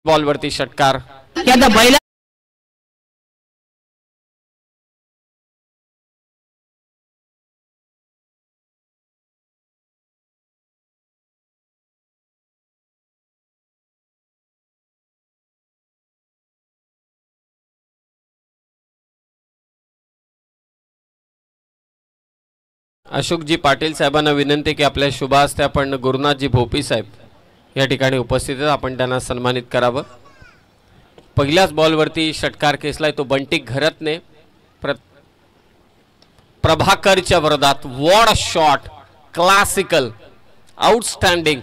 बॉलवरती षटकार. अशोकजी पाटील साहेबांना विनंती की आपल्या शुभ हस्ते आपण गुरुनाथजी भोपी साहेब या ठिकाणी उपस्थित आहेत, आपण त्यांना सन्मानित करावं. पहिल्याच बॉलवरती षटकार खेचलाय तो बंटी घरतने. प्रभाकरच्या विरोधात what a shot, classical, outstanding,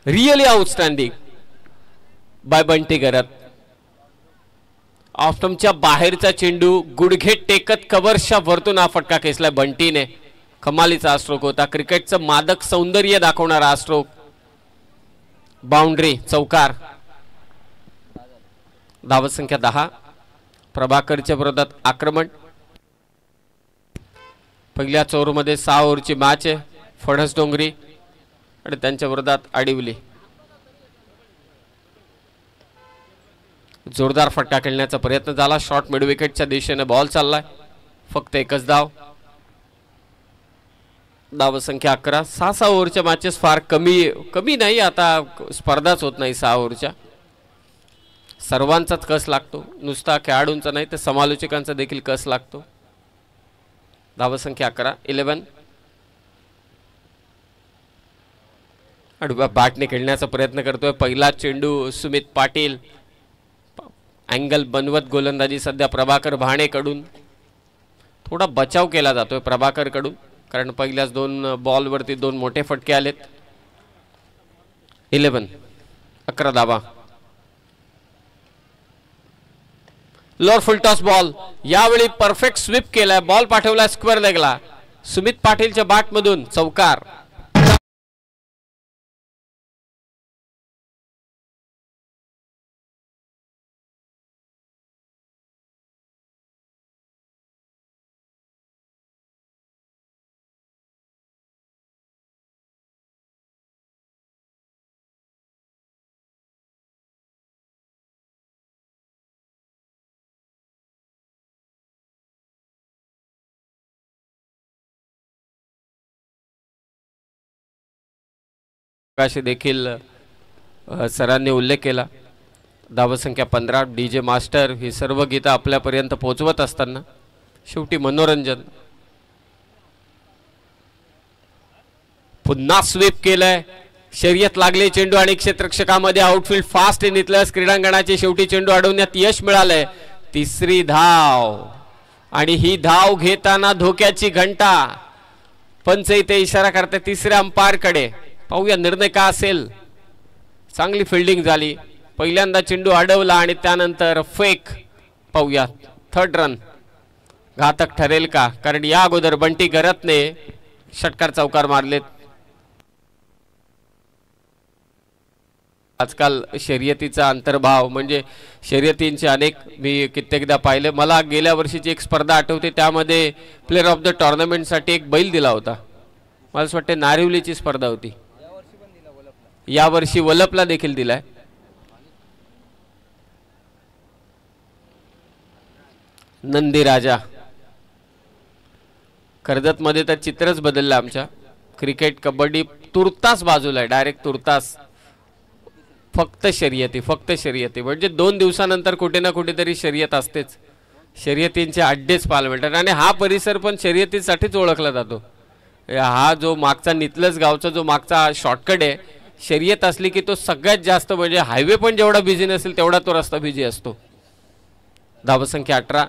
really outstanding by Bunty Gharat. ऑफस्टंपच्या बाहेरचा चेंडू गुडघे टेकत कव्हरच्या वरतून हा फटका खेचलाय बंटीने. कमालीचा हा स्ट्रोक होता, क्रिकेटचं मादक सौंदर्य दाखवणारा हा स्ट्रोक. बाउंड्री, चौकार. धावत संख्या 10. प्रभाकरच्या विरोधात आक्रमण. पहिल्या चौरमध्ये 6 ओव्हरची मॅच आहे. फणस डोंगरी आणि त्यांच्या विरोधात आडिवली. जोरदार फटका खेळण्याचा प्रयत्न झाला. शॉर्ट मिड विकेटच्या दिशेने बॉल चाललाय. फक्त एकच धाव. धाव संख्या 11. 6 ओव्हरच्या मॅचेस फार कमी नाही, आता स्पर्धाच होत नाही 6 ओव्हरच्या. सर्वांचाच कस लागतो, नुसता खेळाडूंचा नाही तर समालोचकांचा देखील कस लागतो. धाव संख्या 11. 11. आडव्या बॅटने खेळण्याचा प्रयत्न करतोय. पहिला चेंडू सुमित पाटील. अँगल बनवत गोलंदाजी सध्या प्रभाकर भाणेकडून. थोडा बचाव केला जातोय प्रभाकर कडून, कारण पहिल्याच 2 बॉलवरती 2 मोठे फटके आलेत. 11. 11 धावा. लोअर फुल टॉस बॉल. यावेळी परफेक्ट स्वीप केलाय, बॉल पाठवला स्क्वेअर लेगला. सुमित पाटीलच्या बॅट मधून चौकार. अशी देखील सरांनी उल्लेख केला. धावसंख्या 15. डीजे मास्टर ही सर्व गीतं आपल्यापर्यंत पोहोचवत असताना शेवटी मनोरंजन. पुन्हा स्वीप केलंय. शर्यत लागले चेंडू आणि क्षेत्ररक्षकामध्ये आउटफील्ड फास्ट निघलंस. क्रीडांगणाचे शेवटी चेंडू अडवण्यात यश मिळालंय. 3री धाव आणि ही धाव घेताना धोक्याची घंटा. पंच इथे इशारा करते 3ऱ्या अंपायर कडे. पाहूया निर्णय का असेल. चांगली फिल्डिंग झाली. पहिल्यांदा चेंडू अडवला आणि त्यानंतर फेक. पाहूया 3rd रन घातक ठरेल का, कारण या अगोदर बंटी घरतने षटकार चौकार मारलेत. आजकाल शर्यतीचा अंतर्भाव म्हणजे शर्यतींचे अनेक मी कित्येकदा पाहिले. मला गेल्या वर्षीची एक स्पर्धा आठवते, त्यामध्ये प्लेअर ऑफ द टुर्नामेंटसाठी एक बैल दिला होता. मला असं वाटते नारिवलीची स्पर्धा होती. यावर्षी वलपला देखील दिलाय. नंदी राजा. कर्जत मध्ये तर चित्रच बदललं आमच्या. क्रिकेट कबड्डी तुर्तास बाजूला आहे, डायरेक्ट तुर्तास. फक्त शर्यती, फक्त शर्यती. म्हणजे 2 दिवसानंतर कुठे ना कुठेतरी शर्यत असतेच. शर्यतींचे अड्डेच पाहायला मिळतात आणि हा परिसर पण शर्यतीसाठीच ओळखला जातो. हा जो मागचा नितलस गावचा जो मागचा शॉर्टकट आहे, शर्यत असली की तो सगळ्यात जास्त, म्हणजे हायवे पण जेवढा बिझी नसेल तेवढा तो रस्ता बिझी असतो. धावसंख्या 18.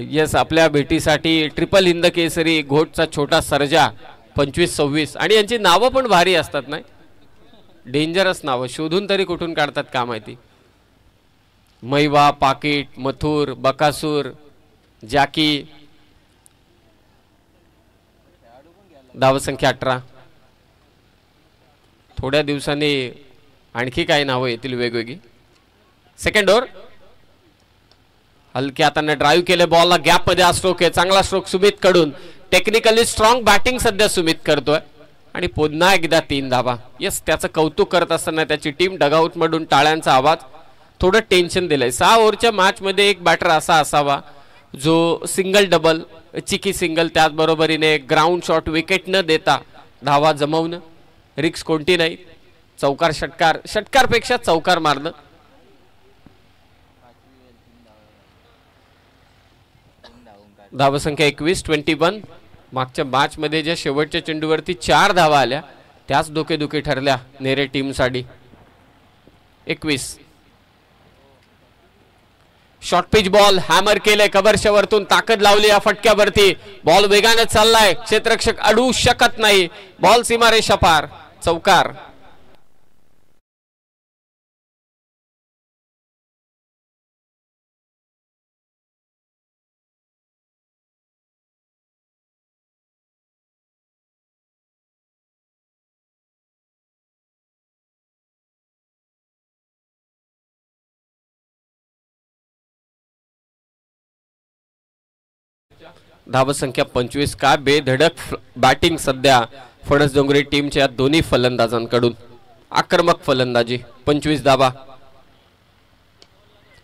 येस, आपल्या भेटीसाठी ट्रिपल हिंद केसरी घोटचा छोटा सर्जा 25-26. आणि यांची नावं पण भारी असतात ना, डेंजरस नावं. शोधून तरी कुठून काढतात का माहिती. मैवा, पाकिट, मथुर, बकासूर, जाकी. धावसंख्या 18. थोड्या दिवसांनी आणखी काही नावं येतील वेगवेगळी. 2nd over. हलक्या हाताने ड्राईव्ह केले बॉलला. गॅप मध्ये हा स्ट्रोक आहे, चांगला स्ट्रोक सुमित कडून. टेक्निकली स्ट्रॉंग बॅटिंग सध्या सुमित करतोय आणि पुन्हा एकदा 3 धावा. यस, त्याचं कौतुक करत असताना त्याची टीम डगआउट मधून टाळ्यांचा आवाज. थोडं टेन्शन दिलंय. 6 ओव्हरच्या मॅच मध्ये एक बॅटर असा असावा जो सिंगल डबल, चिकी सिंगल, त्याचबरोबरीने ग्राउंड शॉट विकेट न देता धावा जमवणं, रिक्स कोणती नाही. चौकार षटकार, षटकारपेक्षा चौकार मारणं. धावसंख्या 21, 21. मागच्या मॅच मध्ये ज्या शेवटच्या चेंडूवरती 4 धावा आल्या त्याच डोकेदुखी ठरल्या नेरे टीमसाठी. 21. शॉर्ट पिच बॉल हॅमर केले, कव्हरच्या वरतून ताकद लावली या फटक्यावरती. बॉल वेगाने चाललाय, क्षेत्ररक्षक अडवू शकत नाही. बॉल सीमारेषा पार, चौकार. धावसंख्या 25. का बेधडक बॅटिंग सध्या फणस डोंगरी टीमच्या दोन्ही फलंदाजांकडून. आक्रमक फलंदाजी. 25 धावा.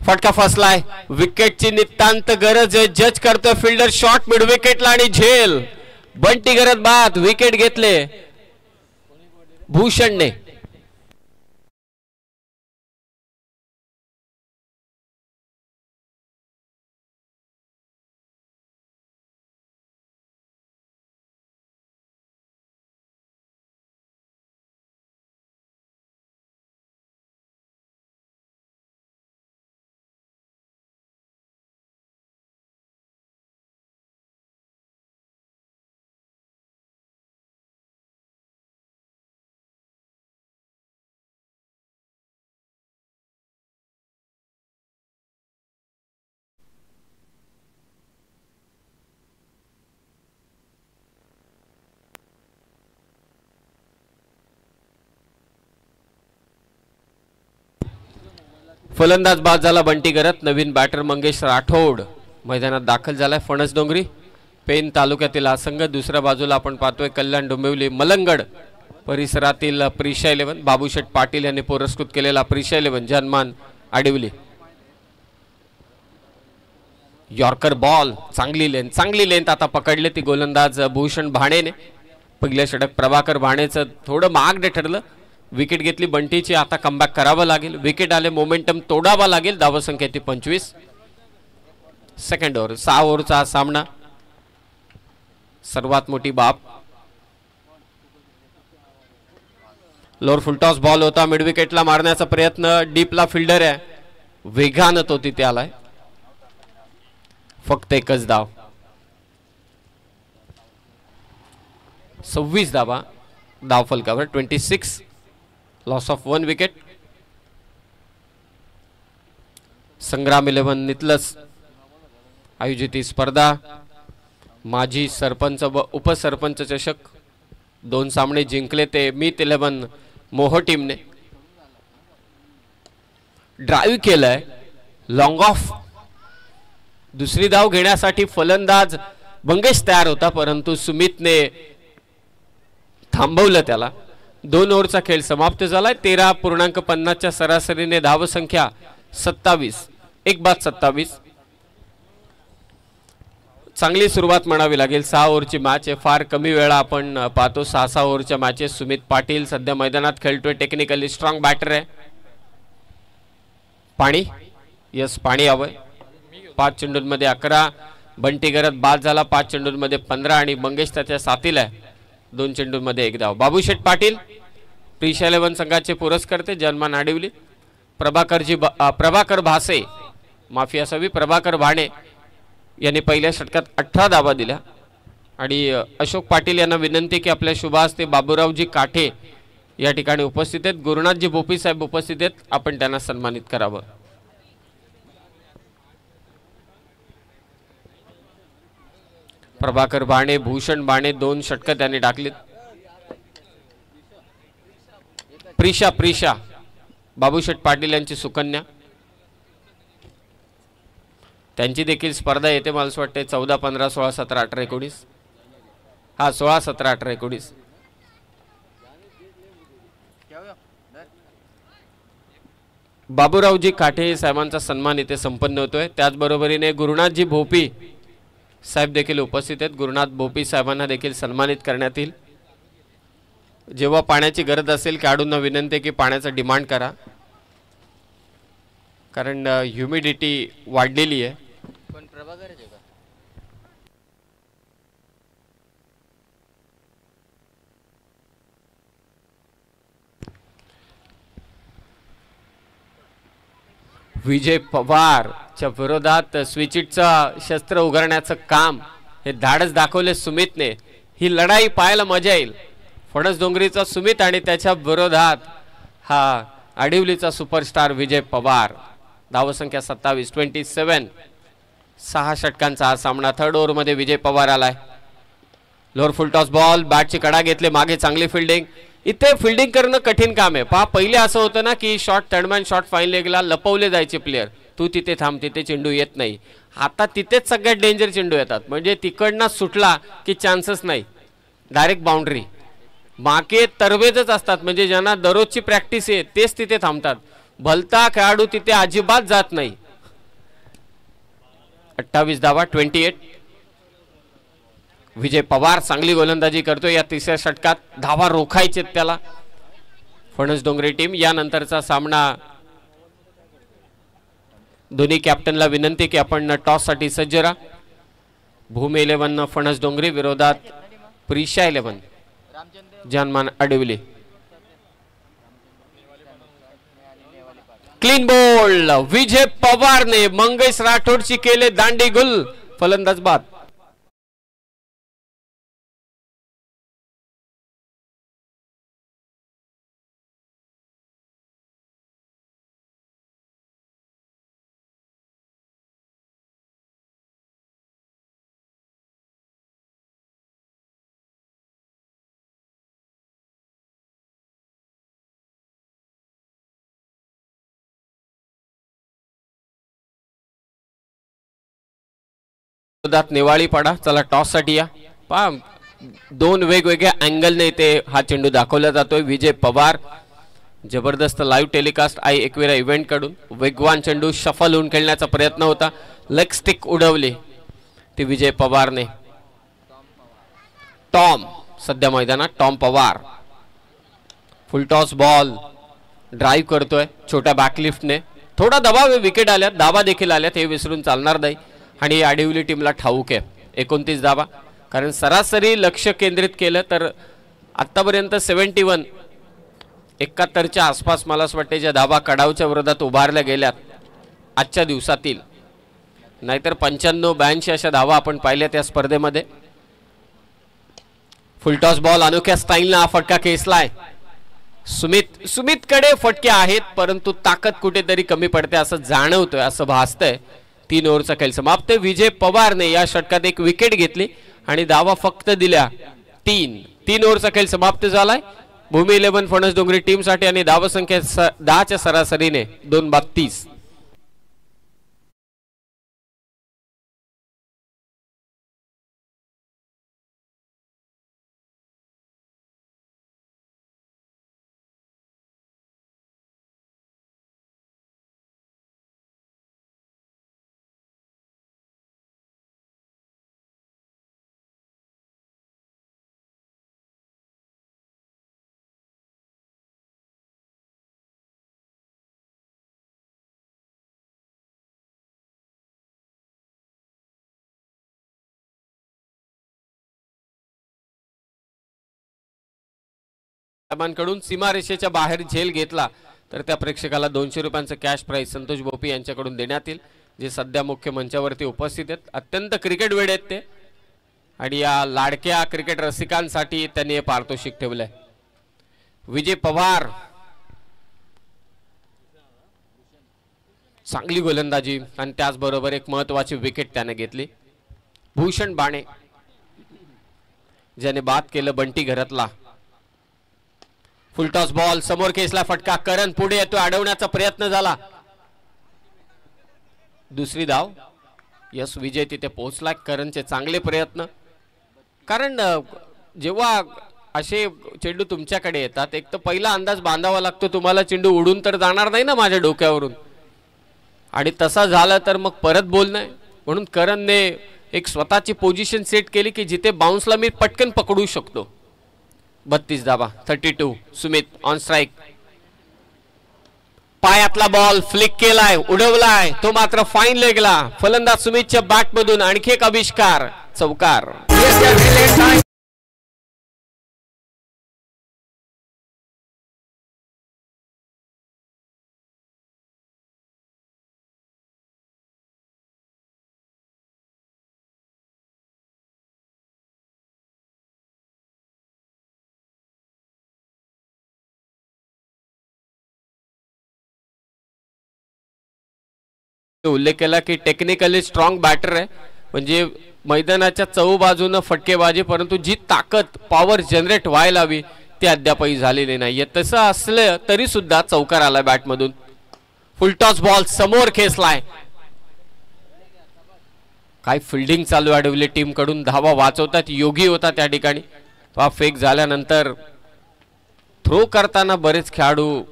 फटका फसलाय, विकेटची नितांत गरज आहे. जज करतोय फिल्डर शॉट मिड विकेटला आणि झेल. बंटी करत बाद, विकेट घेतले भूषणने. फलंदाज बाद झाला बंटी करत. नवीन बॅटर मंगेश राठोड मैदानात दाखल झालाय. फणस डोंगरी पेन तालुक्यातील हा संघ. दुसऱ्या बाजूला आपण पाहतोय कल्याण डोंबिवली मलंगड परिसरातील प्रिशा 11. बाबूशेठ पाटील यांनी पुरस्कृत केलेला प्रिशा 11 जनमान आडिवली. यॉर्कर बॉल, चांगली लेंथ आता पकडले ती गोलंदाज भूषण भाणेने. पहिल्या षटक प्रभाकर भाणेचं थोडं महागडे ठरलं. विकेट घेतली बंटीची, आता कमबॅक करावं लागेल. विकेट आले, मोमेंटम तोडावा लागेल. धावसंख्या ती 25. सेकंड ओव्हर, 6 ओव्हरचा हा सामना. सर्वात मोठी बाब. लोअर फुलटॉस बॉल होता, मिड विकेटला मारण्याचा प्रयत्न. डीपला फिल्डर आहे, वेगानं तो तिथे आलाय. फक्त एकच धाव. 26 धावा. धाव फलकावर 26. Loss of 1 wicket. संग्राम 11 नितलस आयोजित ही स्पर्धा माजी सरपंच व उपसरपंच चषक 2 सामने जिंकले ते मीत 11 मोह टीमने. ड्राईव्ह केलंय, लॉंग ऑफ. दुसरी धाव घेण्यासाठी फलंदाज मंगेश तयार होता, परंतु सुमितने थांबवलं त्याला. 2 ओव्हरचा खेळ समाप्त झालाय. 13.50 च्या सरासरीने धावसंख्या 27. 1 बाद 27. चांगली सुरुवात म्हणावी लागेल. 6 ओव्हरची मॅच आहे. फार कमी वेळा आपण पाहतो 6-6 ओव्हरच्या मॅचेस. सुमित पाटील सध्या मैदानात खेळतोय. टेक्निकली स्ट्रॉंग बॅटर आहे. पाणी, यस पाणी हवंय. 5 चेंडूंमध्ये 11. बंटी करत बाद झाला. 5 चेंडूंमध्ये 15 आणि मंगेश त्याच्या साथीला आहे. 2 चेंडूंमध्ये 1 धाव. बाबूशेठ पाटील प्रिशा 11 संघाचे पुरस्कर्ते जनमान आडिवली. प्रभाकर भासे, माफी असावी, प्रभाकर भाणे यांनी पहिल्या षटकात 18 धावा दिल्या. आणि अशोक पाटील यांना विनंती की आपल्या शुभ हस्ते बाबूरावजी काठे या ठिकाणी उपस्थित आहेत. गुरुनाथजी भोपी साहेब उपस्थित आहेत, आपण त्यांना सन्मानित करावं. प्रभाकर भाणे, भूषण भाणे 2 षटकं त्यांनी टाकलीत. प्रिशा बाबूशेठ पाटील यांची सुकन्या, त्यांची देखील स्पर्धा येते. मला असं वाटते 14, 15, 16, 17, 18, 19. हा 16, 17, 18, 19. बाबूरावजी काठे साहेबांचा सन्मान इथे संपन्न होतोय। त्याचबरोबरीने गुरुनाथजी भोपी साहेब देखील उपस्थित आहेत। गुरुनाथ भोपी साहेबांना देखील सन्मानित करण्यात येईल। जेव्हा पाण्याची गरज असेल खेळाडूंना विनंती आहे की पाण्याचा डिमांड करा, कारण ह्युमिडिटी वाढलेली आहे। पण प्रभाकर आहे का? विजय पवारच्या विरोधात स्विचिटचं शस्त्र उगारण्याचं काम हे धाडस दाखवले सुमितने। ही लढाई पाहायला मजा येईल। फणस डोंगरीचा सुमित आणि त्याच्या विरोधात हा आडिवलीचा सुपरस्टार विजय पवार। धावसंख्या 27 6 षटकांचा हा सामना। थर्ड ओव्हर मध्ये विजय पवार आलाय। लोअर फुल टॉस बॉल, बॅटची कडा घेतले मागे, चांगली फिल्डिंग। इथे फिल्डिंग करणं कठीण काम आहे। पहा पहिले असं होतं ना की शॉट थर्डमॅन शॉट फाईन लेगला लपवले जायचे प्लेयर, तू तिथे थांब, तिथे चेंडू येत नाही। आता तिथेच सगळ्यात डेंजर चेंडू येतात, म्हणजे तिकडनं सुटला की चान्सेस नाही, डायरेक्ट बाउंड्री। मागे तरवेजच असतात, म्हणजे ज्यांना दररोजची प्रॅक्टिस आहे तेच तिथे थांबतात। भलता खेळाडू तिथे अजिबात जात नाही। 28 धावा 28। विजय पवार चांगली गोलंदाजी करतोय या तिसऱ्या षटकात। धावा रोखायचे त्याला फणस डोंगरी टीम। यानंतरचा सामना दोन्ही कॅप्टनला विनंती की आपण टॉस साठी सज्ज राहा। भूमी 11 फणस डोंगरी विरोधात प्रिशा 11 जानमान आडिवली। क्लीन बॉल विजय पवारने मंगेश राठोडची केले दांडी गुल, फलंदाज बाद। निवाळी पाडा, चला टॉस साठी या। पहा दोन वेगवेगळ्या अँगलने इथे हा चेंडू दाखवला जातोय। विजय पवार जबरदस्त लाईव्ह टेलिकास्ट आई एकविरा इव्हेंट कडून वेगवान चेंडू शफल होऊन खेळण्याचा प्रयत्न होता, लेग स्टिक उडवली ती विजय पवारने। टॉम सध्या मैदानात, टॉम पवार फुल टॉस बॉल ड्राइव्ह करतोय छोट्या बॅकलिफ्टने। थोडा दबाव, विकेट आल्यात, धाबा देखील आल्यात, हे विसरून चालणार नाही। आणि आडिवली टीमला ठाऊक आहे 29 धाबा, कारण सरासरी लक्ष केंद्रित केलं तर आतापर्यंत 71 71च्या आसपास मला असं वाटतं ज्या धाबा कडावच्या विरोधात उभारल्या गेल्यात आजच्या दिवसातील, नाहीतर 95-82 अशा धावा आपण पाहिल्या त्या स्पर्धेमध्ये। फुलटॉस बॉल अनोख्या स्टाईलने हा फटका खेचलाय। सुमितकडे फटके आहेत परंतु ताकद कुठेतरी कमी पडते असं जाणवतोय, असं भासतंय। 3 ओव्हरचा खेळ समाप्त। विजय पवारने या षटकात एक विकेट घेतली आणि धावा फक्त दिल्या 3 ओव्हरचा खेळ समाप्त झालाय भूमी 11 फणस डोंगरी टीम साठी आणि धावसंख्या 10च्या सरासरीने 2-32। कडून सीमारेषेच्या बाहेर झेल घेतला तर त्या प्रेक्षकाला 200 रुपयांचं कॅश प्राइज संतोष भोपी यांच्याकडून देण्यात येईल, जे सध्या मुख्य मंचावरती उपस्थित आहेत। अत्यंत क्रिकेट वेड आहेत ते आणि या लाडक्या क्रिकेट रसिकांसाठी त्यांनी हे पारितोषिक ठेवलंय। विजय पवार चांगली गोलंदाजी आणि त्याचबरोबर एक महत्त्वाची विकेट त्याने घेतली। भूषण बाणे ज्याने बाद केलं बंटी घरातला। फुलटॉस बॉल समोर खेचला फटका, करण पुढे येतो, अडवण्याचा प्रयत्न झाला, दुसरी धाव। यस विजय तिथे पोहोचला। करणचे चांगले प्रयत्न, कारण जेव्हा असे चेंडू तुमच्याकडे येतात, एक तर पहिला अंदाज बांधावा लागतो तुम्हाला, चेंडू उडून तर जाणार नाही ना माझ्या डोक्यावरून, आणि तसा झाला तर मग परत बोल नाही. म्हणून करणने एक स्वतःची पोझिशन सेट केली की जिथे बाउन्सला मी पटकन पकडू शकतो. 32 धावा. 32. Sumit on strike. पायातला बॉल फ्लिक केलाय, उडवलाय, तो मात्र फाईन लेगला. फलंदाज सुमितच्या बॅट मधून आणखी एक आविष्कार, चौकार. उल्लेख केला की टेक्निकली स्ट्रॉंग बॅटर आहे, म्हणजे मैदानाच्या चहूबाजूनं फटकेबाजी, परंतु जी ताकद पॉवर जनरेट व्हायला हवी ती अद्यापही झालेली नाहीये. तसं असलं तरी सुद्धा चौकार आला बॅटमधून. फुलटॉस बॉल समोर खेचलाय. काय फिल्डिंग चालू अडवली टीम कडून, धावा वाचवतात योगी होता त्या ठिकाणी. तो फेक झाल्यानंतर थ्रो करताना बरेच खेळाडू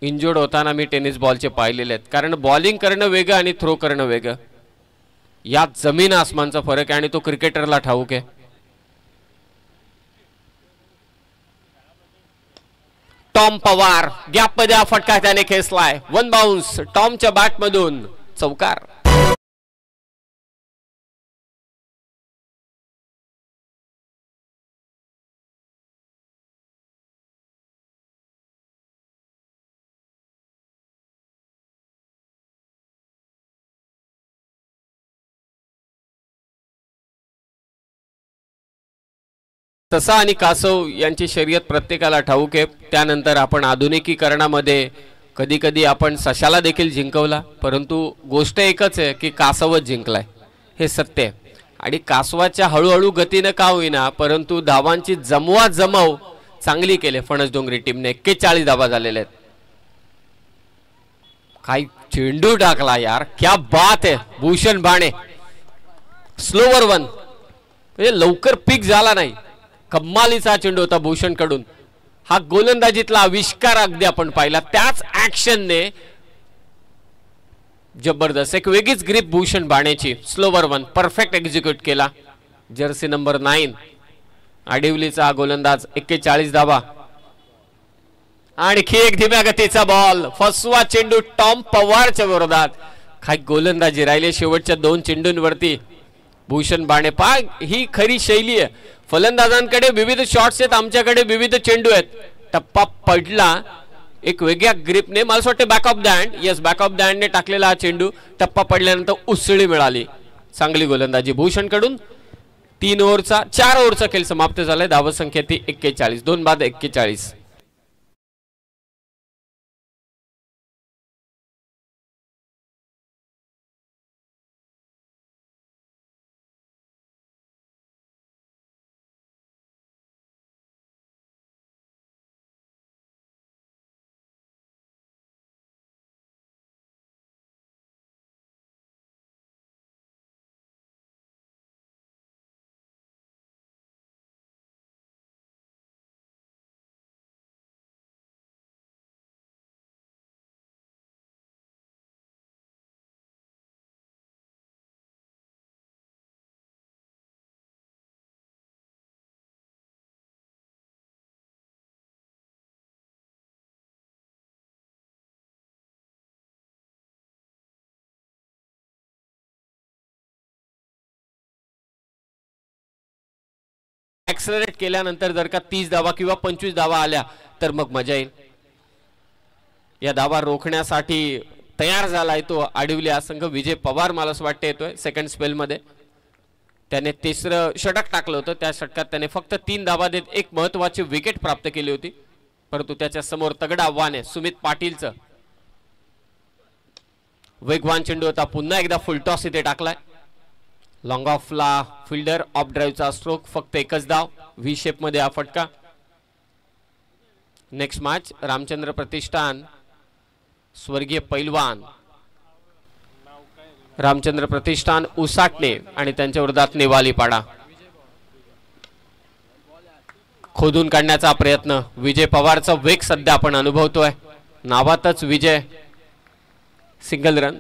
इंजर्ड होताना मी टेनिस बॉलचे पाहिलेले आहेत, कारण बॉलिंग करणं वेगळं आणि थ्रो करणं वेगळं, यात जमीन आसमानचा फरक आहे आणि तो क्रिकेटरला ठाऊक आहे. टॉम पवार गॅप मध्ये फटका त्याने खेचलाय. 1 बाउन्स टॉमच्या बॅट मधून, चौकार. तसा आणि कासव यांची शर्यत प्रत्येकाला ठाऊक आहे. त्यानंतर आपण आधुनिकीकरणामध्ये कधी कधी आपण सशाला देखील जिंकवला, परंतु गोष्ट एकच आहे की कासवच जिंकलाय, हे सत्य आहे. आणि कासवाच्या हळूहळू गतीनं का होईना परंतु धावांची जमव चांगली केली फणसडोंगरी टीमने. 41 धावा झालेल्या आहेत. काय चेंडू टाकला यार, क्या बात आहे. भूषण बाणे स्लोवर 1, म्हणजे लवकर पिक झाला नाही, कमालीचा चेंडू होता भूषण कडून. हा गोलंदाजीतला आविष्कार अगदी आपण पाहिला, त्याच ऍक्शनने जबरदस्त एक वेगळीच ग्रिप भूषण बाणेची. स्लोवर 1 परफेक्ट एक्झिक्यूट केला. जर्सी नंबर 9 आडिवलीचा गोलंदाज. 41 धावा. आणखी एक धीम्या गतीचा बॉल, फसवा चेंडू टॉम पवारच्या विरोधात. काय गोलंदाजी राहिले शेवटच्या 2 चेंडूंवरती. भूषण बाणे पा ही खरी शैली आहे. फलंदाजांकडे विविध शॉट्स आहेत, आमच्याकडे विविध चेंडू आहेत. टप्पा पडला एक वेगळ्या ग्रिपने, मला असं वाटतं back of the hand, yes back of the हँडने टाकलेला हा चेंडू. टप्पा पडल्यानंतर उसळी मिळाली. चांगली गोलंदाजी भूषण कडून. 4 ओव्हरचा खेळ समाप्त झालाय. धावा संख्या ती 41. 2 बाद 41. ऍक्सेलरेट केल्यानंतर जर का 30 धावा किंवा 25 धावा आल्या तर मग मजा येईल. या धावा रोखण्यासाठी तयार झालाय तो आडिवली हा संघ. विजय पवार मला असं वाटतं येतोय सेकंड स्पेल मध्ये. त्याने 3रं षटक टाकलं होतं. त्या षटकात त्याने फक्त 3 धावा देत एक महत्त्वाची विकेट प्राप्त केली होती, परंतु त्याच्या समोर तगडा आव्हान आहे सुमित पाटीलचं. वेगवान चेंडू होता. पुन्हा एकदा फुलटॉस इथे टाकलाय. लॉंग ऑफला फिल्डर ऑफ ड्राईव्हचा स्ट्रोक. फक्त एकच धाव. व्ही शेप मध्ये हा फटका. नेक्स्ट मॅच रामचंद्र प्रतिष्ठान स्वर्गीय पैलवान रामचंद्र प्रतिष्ठान उसाटणे आणि त्यांच्या विरोधात नेवालीपाडा. खोदून काढण्याचा प्रयत्न. विजय पवारचा वेग सध्या आपण अनुभवतोय. नावातच विजय. Single run.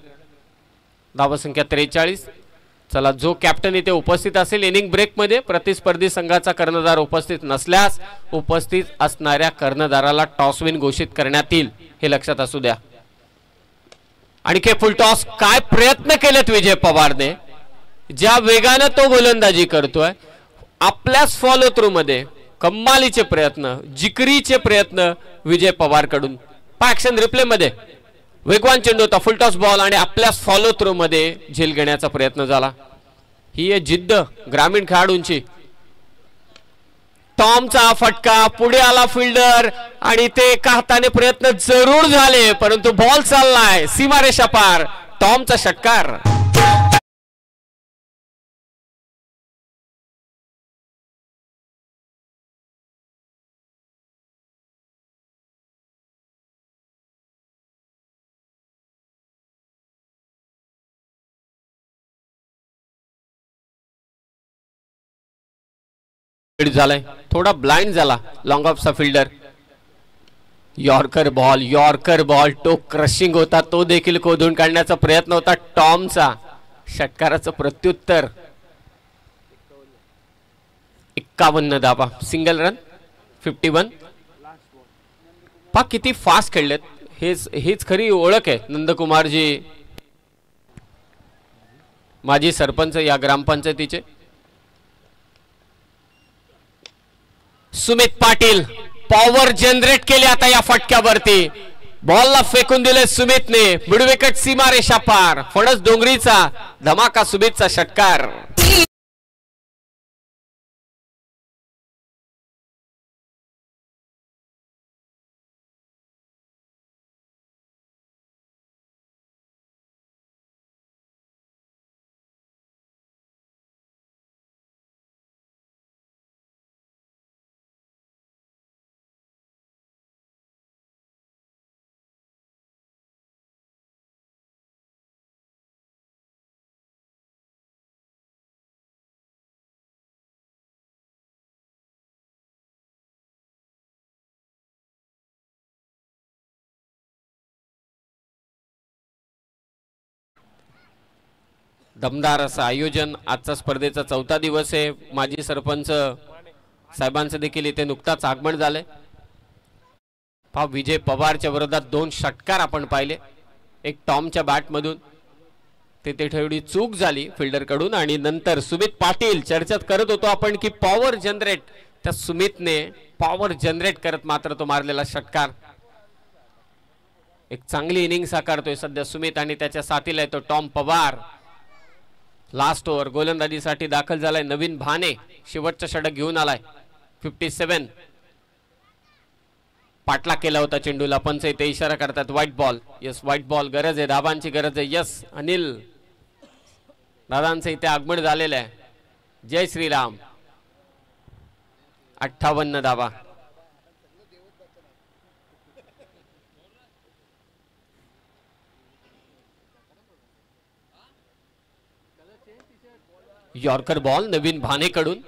धावसंख्या 43. चला, जो कॅप्टन इथे उपस्थित असेल इनिंग ब्रेक मध्ये, प्रतिस्पर्धी संघाचा कर्णधार उपस्थित नसल्यास उपस्थित असणाऱ्या कर्णधाराला टॉस विन घोषित करण्यात येईल, हे लक्षात असू द्या. आणि फुल टॉस. काय प्रयत्न केलेत विजय पवारने. ज्या वेगाने तो गोलंदाजी करतोय, आपल्याच फॉलो थ्रू मध्ये कमालीचे प्रयत्न, जिकरीचे प्रयत्न विजय पवार कडून. ऍक्शन रिप्ले मध्ये वेगवान चेंडू होता, फुल टॉस बॉल आणि आपल्याच फॉलो थ्रू मध्ये झेल घेण्याचा प्रयत्न झाला. ही आहे जिद्द ग्रामीण खेळाडूंची. टॉमचा फटका, पुढे आला फिल्डर आणि ते एका हाताने प्रयत्न जरूर झाले, परंतु बॉल चाललाय सीमारेषा पार. टॉमचा षटकार. झालाय, थोडा ब्लाइंड झाला लॉंग ऑफचा फिल्डर. यॉर्कर बॉल तो क्रशिंग होता, तो देखील खोदून काढण्याचा प्रयत्न होता टॉमचा. षटकाराचं प्रत्युत्तर. 51 धावा, सिंगल रन, 51. पा किती फास्ट खेळलेत. हेच खरी ओळख आहे नंदकुमारजी, माजी सरपंच या ग्रामपंचायतीचे. सुमित पाटील पॉवर जनरेट केली आता या फटक्यावरती. बॉलला फेकून दिले सुमितने. मिडविकेट सीमारेषा पार. फणस डोंगरीचा धमाका, सुमितचा षटकार. दमदार असं आयोजन. आजचा स्पर्धेचा 4था दिवस आहे. माजी सरपंच साहेबांचं देखील इथे नुकताच आगमन झालंय. पहा, विजय पवारच्या विरोधात 2 षटकार आपण पाहिले. एक टॉमच्या बॅट मधून, तिथे थोडी चूक झाली फिल्डर कडून. आणि नंतर सुमित पाटील, चर्चेत करत होतो आपण की पॉवर जनरेट, त्या सुमितने पॉवर जनरेट करत मात्र तो मारलेला षटकार. एक चांगली इनिंग साकारतोय सध्या सुमित आणि त्याच्या साथीला आहे तो टॉम पवार. लास्ट ओव्हर गोलंदाजीसाठी दाखल झालाय नवीन भाने. शेवटचा षटक घेऊन आलाय. 57. पाटला केला होता चेंडूला. पंच इथे इशारा करतात white ball. Yes, white ball. गरज आहे, धाबांची गरज आहे. यस, अनिल दादांचं इथे आगमन झालेलं आहे. जय श्रीराम. 58 धावा. यॉर्कर बॉल नवीन भानेकडून.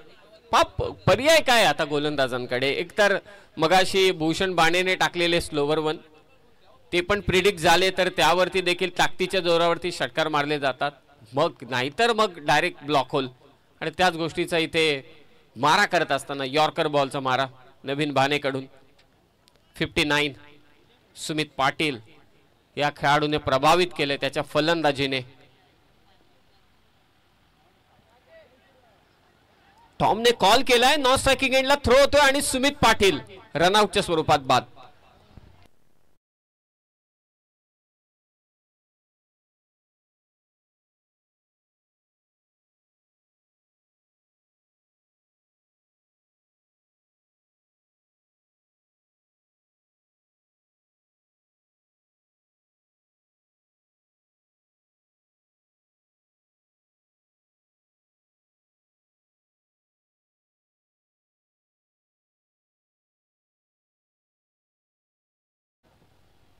पाप, पर्याय काय आता गोलंदाजांकडे. एकतर मगाशी भूषण बाणेने टाकलेले स्लोवर 1 ते पण प्रिडिक्ट झाले, तर त्यावरती देखील ताकदीच्या जोरावरती षटकार मारले जातात. मग नाहीतर मग डायरेक्ट ब्लॉक होल. आणि त्याच गोष्टीचा इथे मारा करत असताना यॉर्कर बॉलचा मारा नवीन भानेकडून. 59. सुमित पाटील या खेळाडूने प्रभावित केले त्याच्या फलंदाजीने. टॉमने कॉल केलाय, नॉन स्ट्रायकिंग एंडला थ्रो होतोय आणि सुमित पाटील रनआउटच्या स्वरूपात बाद.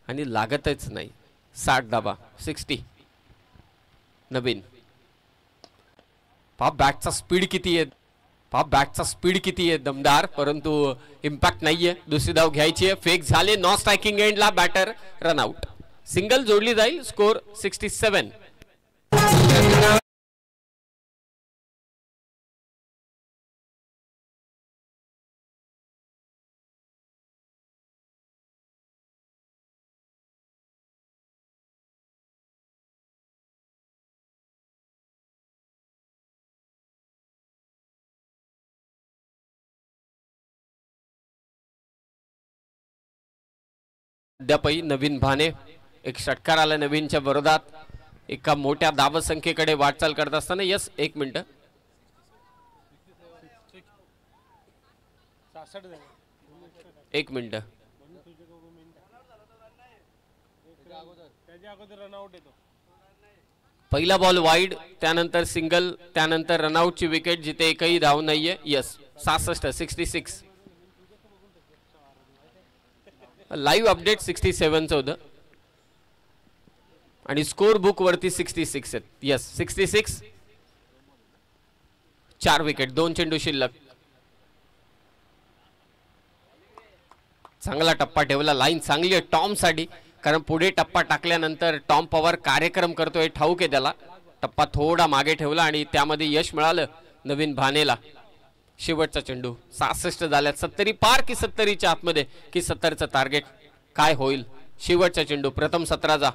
आणि लागतच नाही. 60 धाबा. 60. नवीन. पहा बॅटचा स्पीड किती आहे. पहा बॅटचा स्पीड किती आहे दमदार, परंतु इम्पॅक्ट नाहीये. दुसरी धाव घ्यायची आहे. फेक झाले. नॉन स्ट्रायकिंग एंडला बॅटर रनआउट. सिंगल जोडली जाईल. स्कोर 67. अद्यापही नवीन भाने एक षटकार आला नवीनच्या विरोधात. एका मोठ्या धावसंख्येकडे वाटचाल करत असताना. यस, एक मिनिट. एक मिनिट. पहिला बॉल वाईड, त्यानंतर सिंगल, त्यानंतर रनआउटची विकेट जिथे एकही धाव नाहीये. यस, 66. लाईव्ह अपडेट 67चं होतं आणि स्कोर बुक वरती 66 आहेत. यस, 66. 4 विकेट, 2 चेंडू शिल्लक. चांगला टप्पा ठेवला. लाईन चांगली आहे टॉम साठी, कारण पुढे टप्पा टाकल्यानंतर टॉम पवार कार्यक्रम करतोय ठाऊक आहे त्याला. टप्पा थोडा मागे ठेवला आणि त्यामध्ये यश मिळालं नवीन भानेला. शेवटचा चेंडू. 66 झाल्यात. 70 पार की 70च्या आतमध्ये की 70चं टार्गेट काय होईल. शेवटचा चेंडू प्रथम सत्राचा.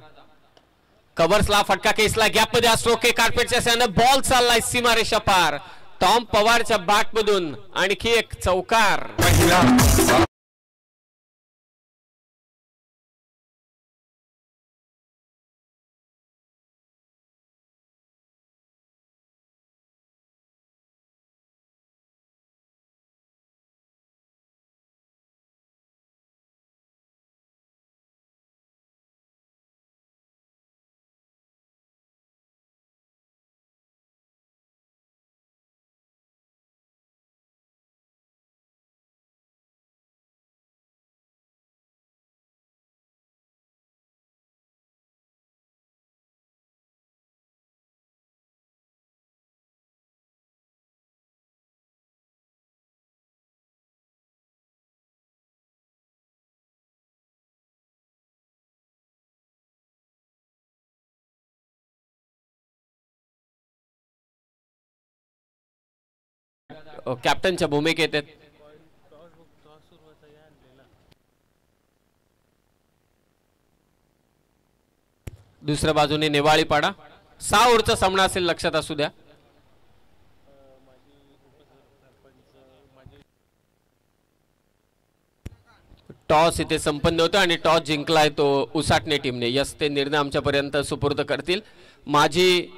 कव्हर्सला फटका केसला. गॅपमध्ये स्ट्रोक कार्पेटच्या सहाय्याने बॉल चाललाय सीमारेषा पार. टॉम पवारच्या बॅटमधून आणखी एक चौकार. कॅप्टनच्या भूमिकेत आहेत. दुसऱ्या बाजूने नेवाळीपाडा. 6 ओव्हरचा सामना असेल, लक्षात असू द्या. टॉस इथे संपन्न होतं आणि टॉस जिंकलाय तो उसाटणे टीमने. यस, ते निर्णय आमच्यापर्यंत सुपूर्द करतील. माजी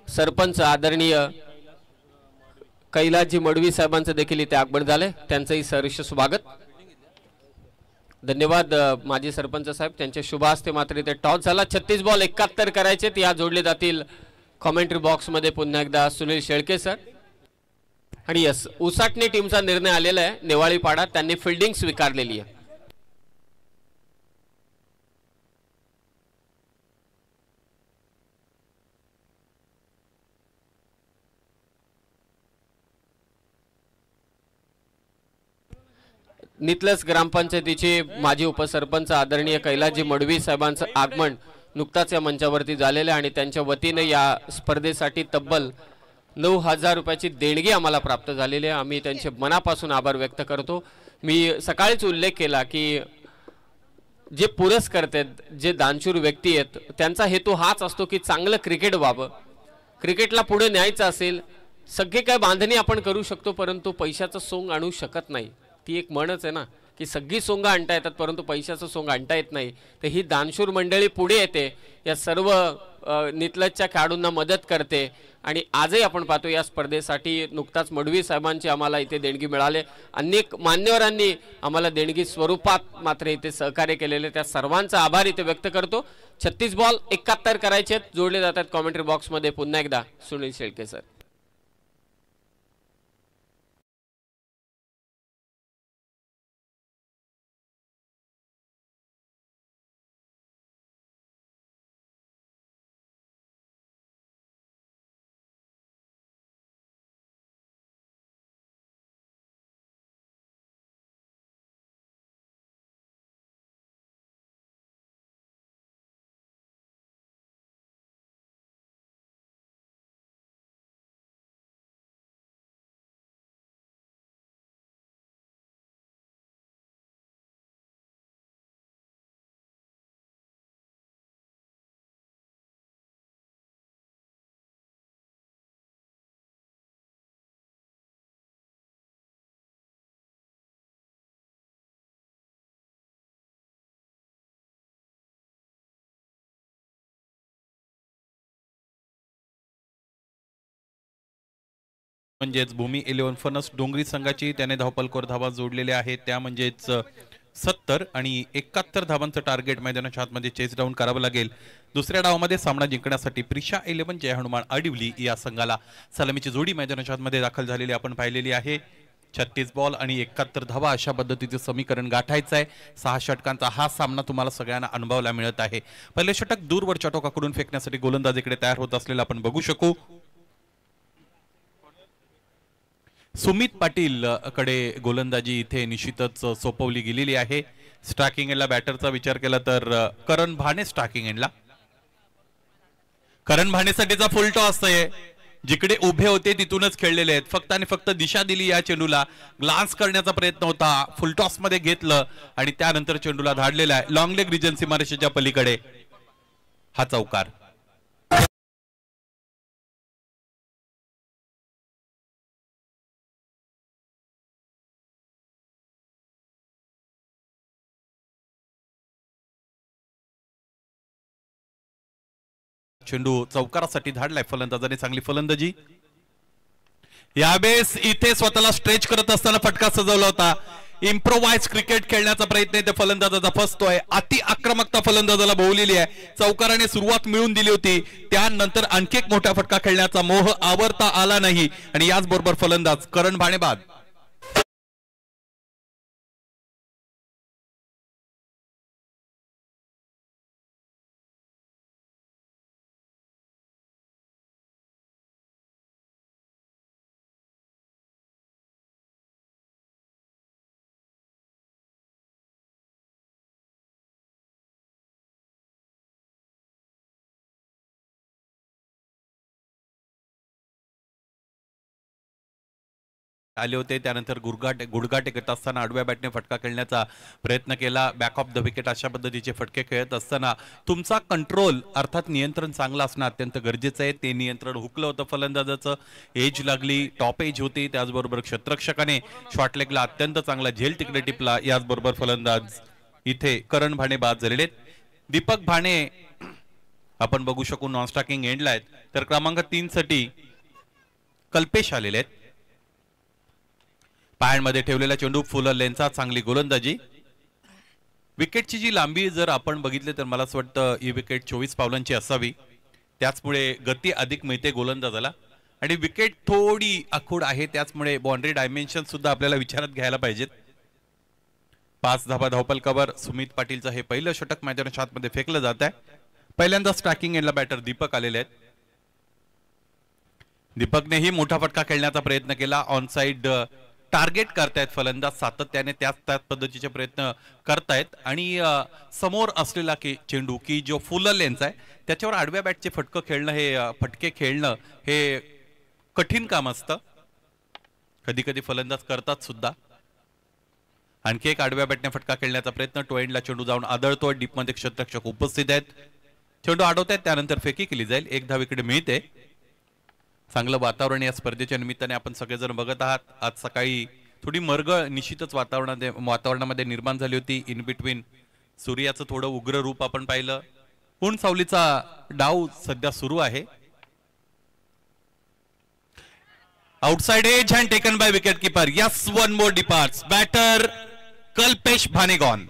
सरपंच आदरणीय कैलासजी मडवी साहेबांचं देखील इथे आगमन झालंय. त्यांचंही सहर्ष स्वागत. धन्यवाद माजी सरपंच साहेब, त्यांच्या शुभ हस्ते मात्र इथे टॉस झाला. 36 बॉल 71 करायचे. या जोडले जातील कॉमेंट्री बॉक्स मध्ये पुन्हा एकदा सुनील शेळके सर. आणि यस, उसाटणे टीमचा निर्णय आलेला आहे. नेवाळीपाडा त्यांनी फिल्डिंग स्वीकारलेली आहे. नितलस ग्रामपंचायतीचे माजी उपसरपंच आदरणीय कैलासजी मडवी साहेबांचं आगमन नुकताच या मंचावरती झालेलं आहे आणि त्यांच्या वतीने या स्पर्धेसाठी तब्बल 9,000 रुपयाची देणगी आम्हाला प्राप्त झालेली आहे. आम्ही त्यांचे मनापासून आभार व्यक्त करतो. मी सकाळीच उल्लेख केला की जे पुरस्कर्ते आहेत, जे दानशूर व्यक्ती आहेत, त्यांचा हेतू हाच असतो की चांगलं क्रिकेट व्हावं. क्रिकेटला पुढे न्यायचं असेल, सगळे काय बांधणी आपण करू शकतो, परंतु पैशाचं सोंग आणू शकत नाही. ती एक म्हणच आहे ना की सगळी सोंग आणता येतात परंतु पैशाचं सोंग आणता येत नाही. तर ही दानशूर मंडळी पुढे येते, या सर्व नितलजच्या खेळाडूंना मदत करते. आणि आजही आपण पाहतो या स्पर्धेसाठी नुकताच मडवी साहेबांची आम्हाला इथे देणगी मिळाले. अनेक मान्यवरांनी आम्हाला देणगी स्वरूपात मात्र इथे सहकार्य केलेले, त्या सर्वांचा आभार इथे व्यक्त करतो. 36 बॉल 71 करायचे जोडले जातात. कॉमेंट्री बॉक्समध्ये पुन्हा एकदा सुनील शेळके सर. म्हणजेच भूमी 11 फणस डोंगरी संघाची त्याने धावपलकोर धावा जोडलेल्या आहेत त्या म्हणजेच 70 आणि 71 धावांचं टार्गेट मैदानाच्या आतमध्ये चेस डाऊन करावं लागेल। दुसऱ्या डावामध्ये सामना जिंकण्यासाठी प्रिशा 11 जय हनुमान आडिवली या संघाला सलामीची जोडी मैदानाच्या आतमध्ये दाखल झालेली आपण पाहिलेली आहे। 36 बॉल आणि 71 धावा अशा पद्धतीचे समीकरण गाठायचं आहे। 6 षटकांचा हा सामना तुम्हाला सगळ्यांना अनुभवायला मिळत आहे। पहिले षटक दूरवरच्या टोकाकडून फेकण्यासाठी गोलंदाज इकडे तयार होत असलेला आपण बघू शकू। सुमित पाटील कडे गोलंदाजी इथे निश्चितच सोपवली गेलेली आहे। स्ट्रायकिंग एंडला बॅटरचा विचार केला तर करण भाणे स्ट्रायकिंग एंडला। करण भाणेसाठीचा फुल टॉस आहे, जिकडे उभे होते तिथूनच खेळलेले आहेत, फक्त आणि फक्त दिशा दिली या चेंडूला, ग्लान्स करण्याचा प्रयत्न होता, फुल टॉस मध्ये घेतलं आणि त्यानंतर चेंडूला धाडलेला आहे लॉंग लेग रिजन सीमारेषेच्या पलीकडे हा चौकार। चेंडू चौकारासाठी धाडलाय फलंदाजाने, चांगली फलंदाजी। यावेळेस इथे स्वतःला स्ट्रेच करत असताना फटका सजवला होता, इम्प्रोवाइज क्रिकेट खेळण्याचा प्रयत्न इथे फलंदाजाचा फसतोय, अति आक्रमकता फलंदाजाला भोवलेली आहे। चौकाराने सुरुवात मिळून दिली होती, त्यानंतर आणखी एक मोठा फटका खेळण्याचा मोह आवरता आला नाही आणि याचबरोबर फलंदाज करण भाणे बाद। आले होते, त्यानंतर गुडघाटे करत असताना आडव्या बॅटने फटका खेळण्याचा प्रयत्न केला, बॅक ऑफ द विकेट अशा पद्धतीचे फटके खेळत असताना तुमचा कंट्रोल अर्थात नियंत्रण चांगलं असणं अत्यंत गरजेचं आहे। ते नियंत्रण हुकलं होतं फलंदाजाचं, एज लागली, टॉप एज होती, त्याचबरोबर क्षेत्ररक्षकाने शॉर्ट लेगला अत्यंत चांगला झेल तिकडे टिपला, याचबरोबर फलंदाज इथे करण भाणे बाद झालेले आहेत। दीपक भाणे आपण बघू शकू नॉन स्ट्रायकिंग एंडला आहेत, तर क्रमांक 3 साठी कल्पेश आलेले आहेत। पायांमध्ये ठेवलेला चेंडू फुल लेनचा, चांगली गोलंदाजी। विकेटची जी लांबी जर आपण बघितले तर मला असं वाटतं ही विकेट 24 पावलांची असावी, त्याचमुळे गती अधिक मिळते गोलंदाजाला आणि विकेट थोडी आखूड आहे, त्याचमुळे बाउंड्री डायमेन्शन सुद्धा आपल्याला विचारात घ्यायला पाहिजेत। 5 धावा धावपलकावर सुमित पाटीलचं हे पहिलं षटक मैदानाच्या आतमध्ये फेकलं जात आहे। पहिल्यांदा स्ट्रायकिंग एंडला बॅटर दीपक आलेले आहेत। दीपकनेही मोठा फटका खेळण्याचा प्रयत्न केला, ऑन साइड टार्गेट करतायत फलंदाज सातत्याने, त्याच पद्धतीचे प्रयत्न करतायत आणि समोर असलेला चेंडू की जो फुल लेन्स आहे त्याच्यावर आडव्या बॅटचे फटके खेळणं हे कठीण काम असतं, कधी कधी फलंदाज करतात सुद्धा। आणखी एक आडव्या बॅटने फटका खेळण्याचा प्रयत्न, टो एंडला चेंडू जाऊन आदळतोय, डीप मध्ये क्षेत्ररक्षक उपस्थित आहेत, चेंडू अडवतायत, त्यानंतर फेकी केली जाईल, एक धाव इकडे मिळते। चांगलं वातावरण या स्पर्धेच्या निमित्ताने आपण सगळेजण बघत आहात। आज सकाळी थोडी मरगळ निश्चितच वातावरणामध्ये निर्माण झाली होती, इन बिटवीन सूर्याचं थोडं उग्र रूप आपण पाहिलं, ऊन सावलीचा डाव सध्या सुरू आहे। Outside edge and taken by wicket keeper, yes one more departs, batter Kalpesh Bhane gone.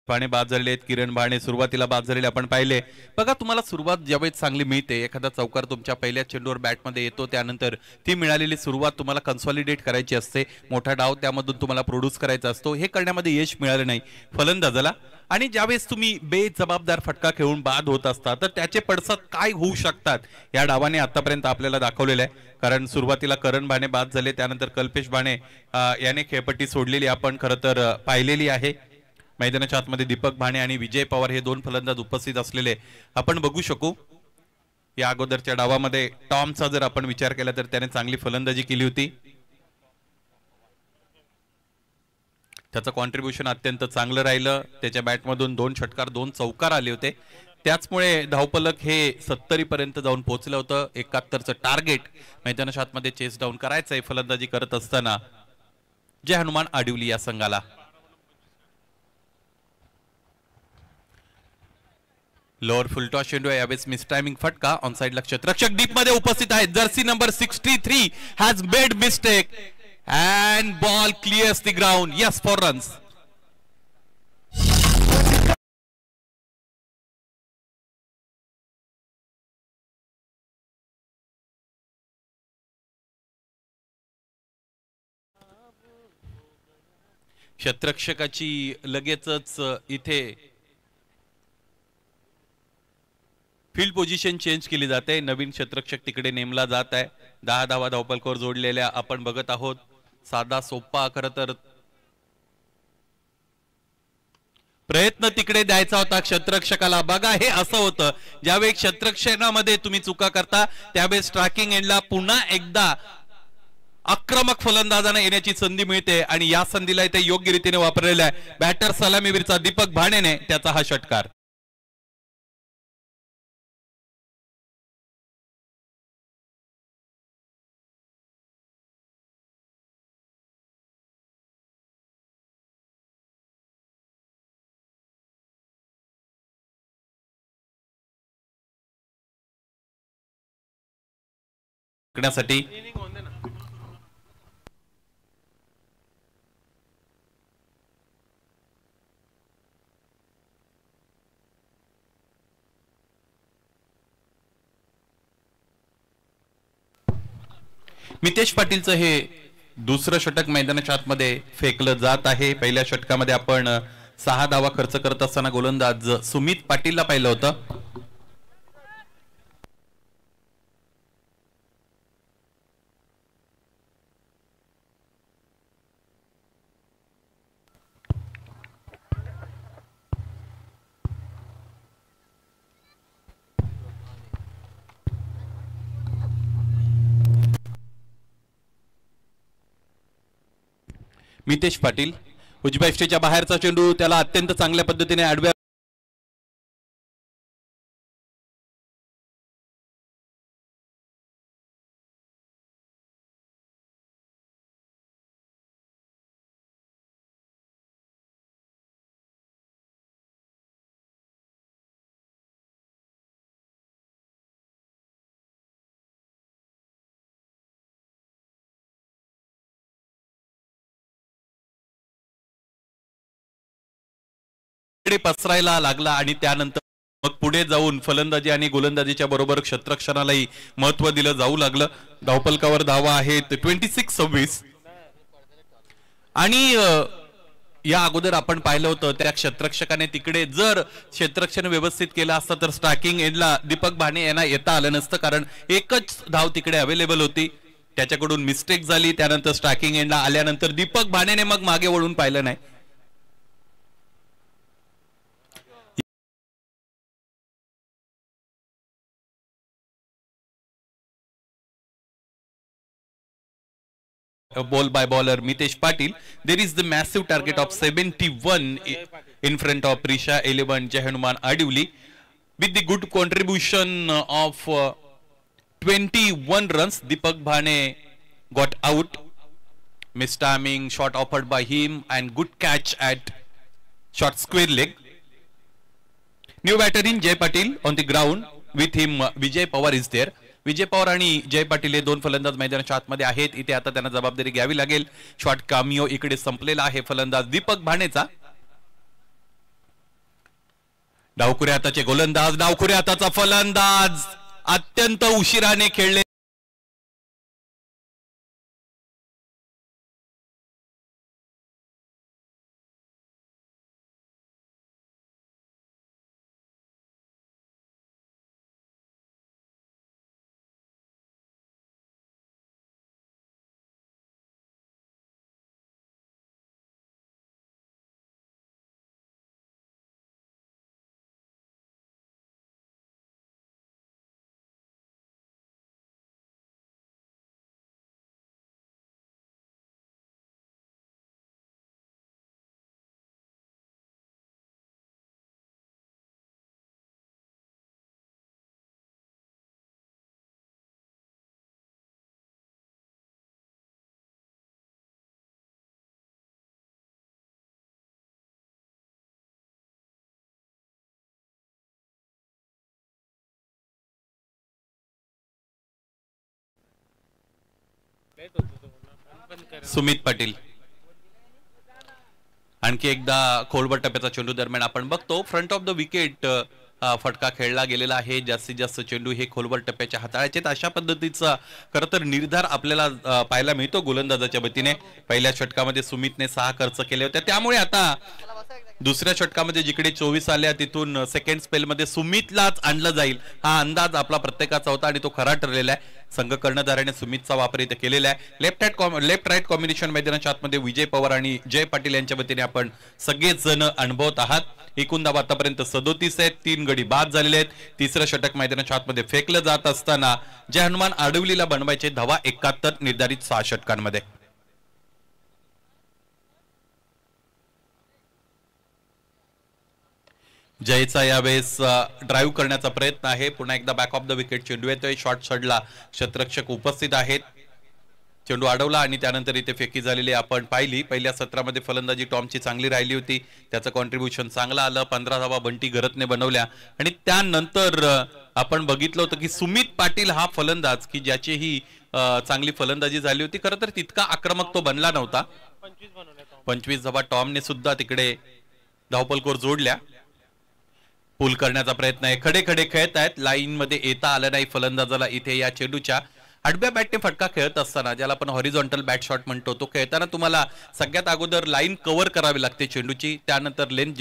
Bhane बाद झालेले आहेत, किरण भाणे सुरुवातीला बाद झालेले आपण पाहिले। बघा तुम्हाला सुरुवात ज्यावेळेस चांगली मिळते, एखादा चौकार तुमच्या पहिल्या चेंडूवर बॅटमध्ये येतो, त्यानंतर ती मिळालेली सुरुवात तुम्हाला कन्सॉलिडेट करायची असते, मोठा डाव त्यामधून तुम्हाला प्रोड्यूस करायचा असतो, हे करण्यामध्ये यश मिळालं नाही फलंदाजाला आणि ज्यावेळेस तुम्ही बेजबाबदार फटका खेळून बाद होत असता तर त्याचे पडसाद काय होऊ शकतात या डावाने आतापर्यंत आपल्याला दाखवलेलं आहे। कारण सुरुवातीला करण भाणे बाद झाले, त्यानंतर कल्पेश भाणे याने खेळपट्टी सोडलेली आपण खरं तर पाहिलेली आहे। मैदानाच्या आतमध्ये दीपक भाणे आणि विजय पवार हे दोन फलंदाज उपस्थित असलेले आपण बघू शकू। या अगोदरच्या डावामध्ये टॉमचा जर आपण विचार केला तर त्याने चांगली फलंदाजी केली होती. त्याचं कॉन्ट्रीब्युशन अत्यंत चांगलं राहिलं. त्याच्या बॅटमधून 2 षटकार 2 चौकार आले होते. त्याचमुळे धावपलक हे 70 पर्यंत जाऊन पोहोचलं होतं. 71चं टार्गेट मैदानाच्या आतमध्ये चेस डाऊन करायचंय फलंदाजी करत असताना जय हनुमान आडिवली या संघाला. लोअर फुलटॉस चेंडू यावेळेस मिस टायमिंग फटका. ऑन साइडला क्षेत्ररक्षक डीप मध्ये उपस्थित आहेत. Jersey number 63 has made mistake and ball clears the ground. Yes four runs. क्षेत्ररक्षकाची लगेचच इथे फील्ड पोझिशन चेंज केली जाते. नवीन क्षेत्ररक्षक तिकडे नेमला जात आहे. 10 धावा धावपलकावर जोडलेल्या आपण बघत आहोत. साधा सोपा खरं तर प्रयत्न तिकडे द्यायचा होता क्षेत्ररक्षकाला. बघा हे असं होतं ज्यावेळी क्षेत्ररक्षणामध्ये तुम्ही चुका करता त्यावेळेस ट्रॅकिंग एंडला पुन्हा एकदा आक्रमक फलंदाजांना येण्याची संधी मिळते आणि या संधीला इथे योग्य रीतीने वापरलेला आहे बॅटर सलामीवीरचा दीपक भाणेने. त्याचा हा षटकार. साठी मितेश पाटीलचं हे दुसरं षटक मैदानाच्या आतमध्ये फेकलं जात आहे. पहिल्या षटकामध्ये आपण 6 धावा खर्च करत असताना गोलंदाज सुमित पाटीलला पाहिलं होतं. मितेश पाटील उजव्या इष्टेच्या बाहेरचा चेंडू त्याला अत्यंत चांगल्या पद्धतीने आडव्या पसरायला लागला आणि त्यानंतर मग पुढे जाऊन फलंदाजी आणि गोलंदाजीच्या बरोबर क्षेत्ररक्षणालाही महत्व दिलं जाऊ लागलं. धावपलकावर धावा आहेत 26-26 आणि या अगोदर आपण पाहिलं होतं त्या क्षेत्ररक्षकाने तिकडे जर क्षेत्ररक्षण व्यवस्थित केलं असतं तर स्ट्रायकिंग एंडला दीपक भाणे यांना येता आलं नसतं कारण एकच धाव तिकडे अवेलेबल होती. त्याच्याकडून मिस्टेक झाली. त्यानंतर स्ट्रायकिंग एंडला आल्यानंतर दीपक भाणेने मग मागे वळून पाहिलं नाही. ball by bowler Mitesh Patil. There is the massive target of 71 in front of Prisha 11 Jai Hanuman Adivli with the good contribution of 21 runs. Deepak Bhane got out. Mistiming shot offered by him and good catch at short square leg. New batter in Jay Patil on the ground. With him Vijay Pawar is there. Vijay Pawar आणि जय पाटील हे 2 फलंदाज मैदानाच्या आतमध्ये आहेत. इथे आता त्यांना जबाबदारी घ्यावी लागेल. शॉट कामियो इकडे संपलेला आहे फलंदाज दीपक भाणेचा. डावखुऱ्या हाताचे गोलंदाज डावखुऱ्या हाताचा फलंदाज अत्यंत उशिराने खेळले. सुमित पाटील आणखी एकदा खोलवर टप्प्याचा चेंडू दरम्यान आपण बघतो फ्रंट ऑफ द विकेट फटका खेळला गेलेला आहे. जास्तीत जास्त चेंडू हे खोलवर टप्प्याच्या हाताळायचे. अशा पद्धतीचा खरं तर निर्धार आपल्याला पाहायला मिळतो गोलंदाजाच्या वतीने. पहिल्या षटकामध्ये सुमितने 6 खर्च केले होते, त्यामुळे आता दुसऱ्या षटकामध्ये जिकडे 24 आल्या तिथून सेकंड स्पेलमध्ये सुमितलाच आणलं जाईल हा अंदाज आपला प्रत्येकाचा होता आणि तो खरा ठरलेला आहे. संघ कर्णधाराने सुमितचा वापर इथे केलेला आहे. लेफ्ट राईट कॉम्बिनेशन मैदानाच्या आतमध्ये विजय पवार आणि जय पाटील यांच्या वतीने आपण सगळेच जण अनुभवत आहात. एकूण धावा आतापर्यंत 37 आहेत. 3 गडी बाद झालेले आहेत. तिसरं षटक मैदानाच्या आतमध्ये फेकलं जात असताना जय हनुमान आडवलीला बनवायचे धावा 71 निर्धारित 6 षटकांमध्ये. जयचा यावेळेस ड्राईव्ह करण्याचा प्रयत्न आहे. पुन्हा एकदा बॅक ऑफ द विकेट चेंडू येतोय. शॉर्ट सडला क्षेत्ररक्षक उपस्थित आहेत. चेंडू अडवला आणि त्यानंतर इथे फेकी झालेली आपण पाहिली. पहिल्या सत्रामध्ये फलंदाजी टॉमची चांगली राहिली होती, त्याचं कॉन्ट्रीब्युशन चांगलं आलं. 15 धावा बंटी घरतने बनवल्या आणि त्यानंतर आपण बघितलं होतं की सुमित पाटील हा फलंदाज की ज्याची ही चांगली फलंदाजी झाली होती. खरं तर तितका आक्रमक तो बनला नव्हता. 25 धावा टॉमने सुद्धा तिकडे धावपलकोर जोडल्या. पूल करण्याचा प्रयत्न आहे. खडे खडे खेळत आहेत. लाईन मध्ये येता आलं नाही फलंदाजाला इथे या चेंडूच्या. आडव्या बॅटने फटका खेळत असताना ज्याला आपण हॉरिझॉन्टल बॅट शॉट म्हणतो तो खेळताना तुम्हाला सगळ्यात अगोदर लाईन कव्हर करावी लागते चेंडूची, त्यानंतर लेंथ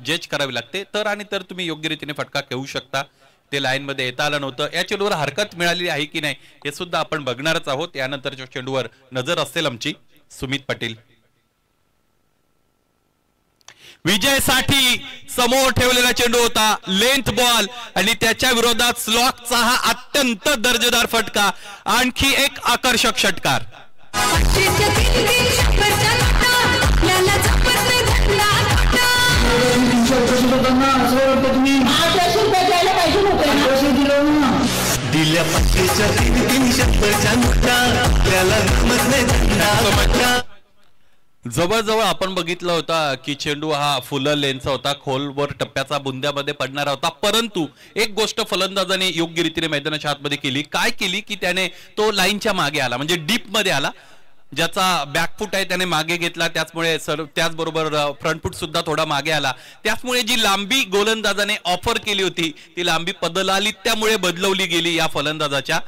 जज करावी लागते, तर आणि तर तुम्ही योग्य रीतीने फटका खेळू शकता. ते लाईन मध्ये येता आलं नव्हतं. या चेंडूवर हरकत मिळाली आहे की नाही हे सुद्धा आपण बघणारच आहोत. यानंतरच्या चेंडूवर नजर असेल आमची. सुमित पाटील विजयसाठी समोर ठेवलेला चेंडू होता, लेंथ बॉल आणि त्याच्या विरोधात स्लॉकचा हा अत्यंत दर्जेदार फटका. आणखी एक आकर्षक षटकार. जवळजवळ आपण बघितलं होता की चेंडू हा फुल लेनचा होता, खोलवर टप्प्याचा बुंद्यामध्ये पडणारा होता. परंतु एक गोष्ट फलंदाजाने योग्य रीतीने मैदानाच्या आतमध्ये केली. काय केली की त्याने तो लाईनच्या मागे आला, म्हणजे डीप मध्ये आला. ज्याचा बॅकफूट आहे त्याने मागे घेतला, त्याचबरोबर फ्रंटफूट सुद्धा थोडा मागे आला. त्याचमुळे जी लांबी गोलंदाजाने ऑफर केली होती ती लांबी पदलालित्यामुळे बदलवली गेली. या फलंदाजाच्या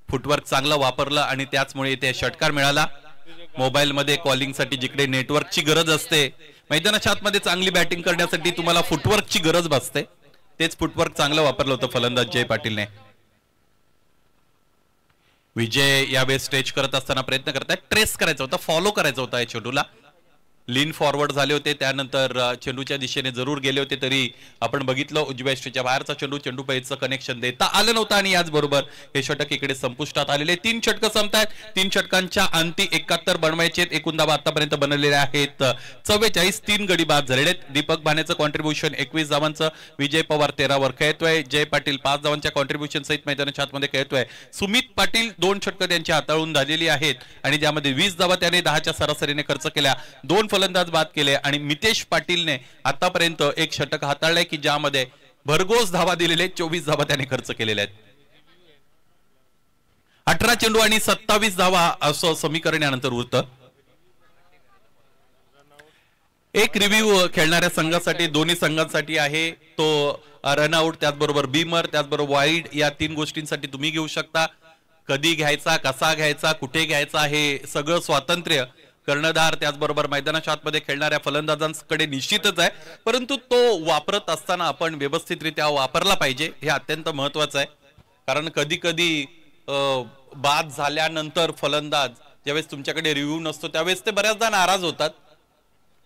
फुटवर्क चांगलं वापरलं आणि त्याचमुळे इथे षटकार मिळाला. मोबाईल मध्ये कॉलिंग साठी जिकडे नेटवर्कची गरज असते, मैदानाच्या आतमध्ये चांगली बॅटिंग करण्यासाठी तुम्हाला फुटवर्कची गरज भासते. तेच फुटवर्क चांगलं वापरलं होतं फलंदाज जय पाटीलने. विजय यावेळेस स्टेज करत असताना प्रयत्न करतायत. ट्रेस करायचा होता, फॉलो करायचा होता या चेंडूला. लीन फॉरवर्ड झाले होते, त्यानंतर चेंडूच्या दिशेने जरूर गेले होते, तरी आपण बघितलं उजव्या स्टेजच्या बाहेरचा चेंडू पैचं कनेक्शन देता आलं नव्हतं. आणि याचबरोबर हे षटक इकडे संपुष्टात आलेले. 3 षटकं संपतायत. 3 षटकांच्या अंती 71 बनवायचे. एकूण धावा आतापर्यंत बनवलेल्या आहेत 44. 3 गडी बाद झालेले आहेत. दीपक भानेचं कॉन्ट्रीब्युशन 21 धावांचं. विजय पवार 13 वर खेळतोय. जय पाटील 5 धावांच्या कॉन्ट्रीब्युशन सहित मैदानाच्या आतमध्ये खेळतोय. सुमित पाटील 2 षटकं त्यांची हाताळून झालेली आहेत आणि ज्यामध्ये 20 धावा त्याने 10च्या सरासरीने खर्च केल्या. 2 फलंदाज बाद केले आणि मितेश पाटीलने आतापर्यंत 1 षटक हाताळलंय की ज्यामध्ये भरघोस धावा दिलेले. 24 धावा त्याने खर्च केलेल्या आहेत. 18 चेंडू आणि 27 धावा असं समीकरण यानंतर उरतं. एक रिव्ह्यू खेळणाऱ्या संघासाठी, दोन्ही संघांसाठी आहे तो रनआउट, त्याचबरोबर बीमर, त्याचबरोबर वाईड, या 3 गोष्टींसाठी तुम्ही घेऊ शकता. कधी घ्यायचा, कसा घ्यायचा, कुठे घ्यायचा हे सगळं स्वातंत्र्य कर्णधार त्याचबरोबर मैदानाच्या आतमध्ये खेळणाऱ्या फलंदाजांकडे निश्चितच आहे. परंतु तो वापरत असताना आपण व्यवस्थितरित्या वापरला पाहिजे, हे अत्यंत महत्वाचं आहे. कारण कधी कधी बाद झाल्यानंतर फलंदाज ज्यावेळेस तुमच्याकडे रिव्ह्यू नसतो त्यावेळेस ते बऱ्याचदा नाराज होतात.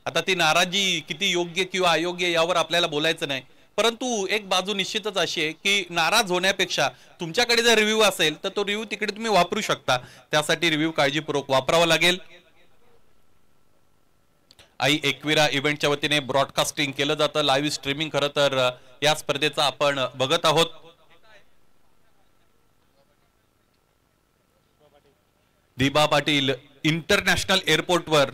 आता ती नाराजी किती योग्य किंवा अयोग्य यावर आपल्याला बोलायचं नाही, परंतु एक बाजू निश्चितच अशी आहे की नाराज होण्यापेक्षा तुमच्याकडे जर रिव्ह्यू असेल तर तो रिव्ह्यू तिकडे तुम्ही वापरू शकता. त्यासाठी रिव्ह्यू काळजीपूर्वक वापरावा लागेल. आई एकविरा इव्हेंटच्या वतीने ब्रॉडकास्टिंग केलं जातं, लाईव्ह स्ट्रीमिंग खरं तर या स्पर्धेचं आपण बघत आहोत. दिबा पाटील इंटरनॅशनल एअरपोर्टवर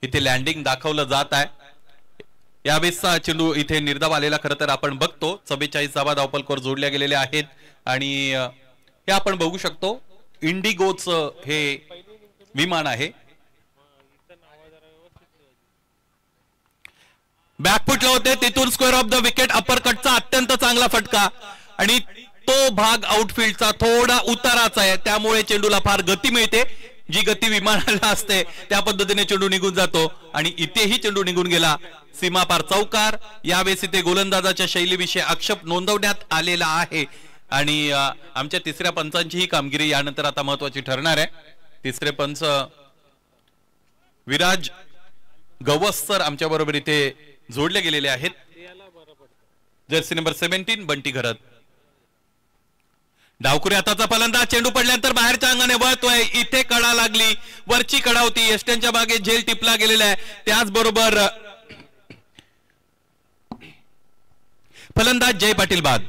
इथे लँडिंग दाखवलं जात आहे. यावेळेसचा चेंडू इथे निर्धाव आलेला खरं तर आपण बघतो. 44 धावा धावपलकोर जोडल्या गेलेल्या आहेत आणि हे आपण बघू शकतो इंडिगोचं हे विमान आहे. बॅकफुटला होते तिथून स्क्वेअर ऑफ द विकेट अपर कटचा अत्यंत चांगला फटका आणि तो भाग आउटफील्डचा थोडा उताराचा आहे, त्यामुळे चेंडूला फार गती मिळते. जी गती विमानाला असते त्या पद्धतीने चेंडू निघून जातो आणि इथेही चेंडू निघून गेला. सीमापार चौकार. यावेळेस इथे गोलंदाजाच्या शैलीविषयी आक्षेप नोंदवण्यात आलेला आहे आणि आमच्या तिसऱ्या पंचांची ही कामगिरी यानंतर आता महत्वाची ठरणार आहे. तिसरे पंच विराज गवस्कर आमच्या बरोबर इथे जोडले गेलेले आहेत. जर्सी नंबर 17 बंटी घरत. डावखुरी हाताचा फलंदाज चेंडू पडल्यानंतर बाहेरच्या अंगाने वळतोय. इथे कडा लागली, वरची कडा होती, एस्टनच्या बागे झेल टिपला गेलेला आहे. त्याचबरोबर फलंदाज जय पाटील बाद.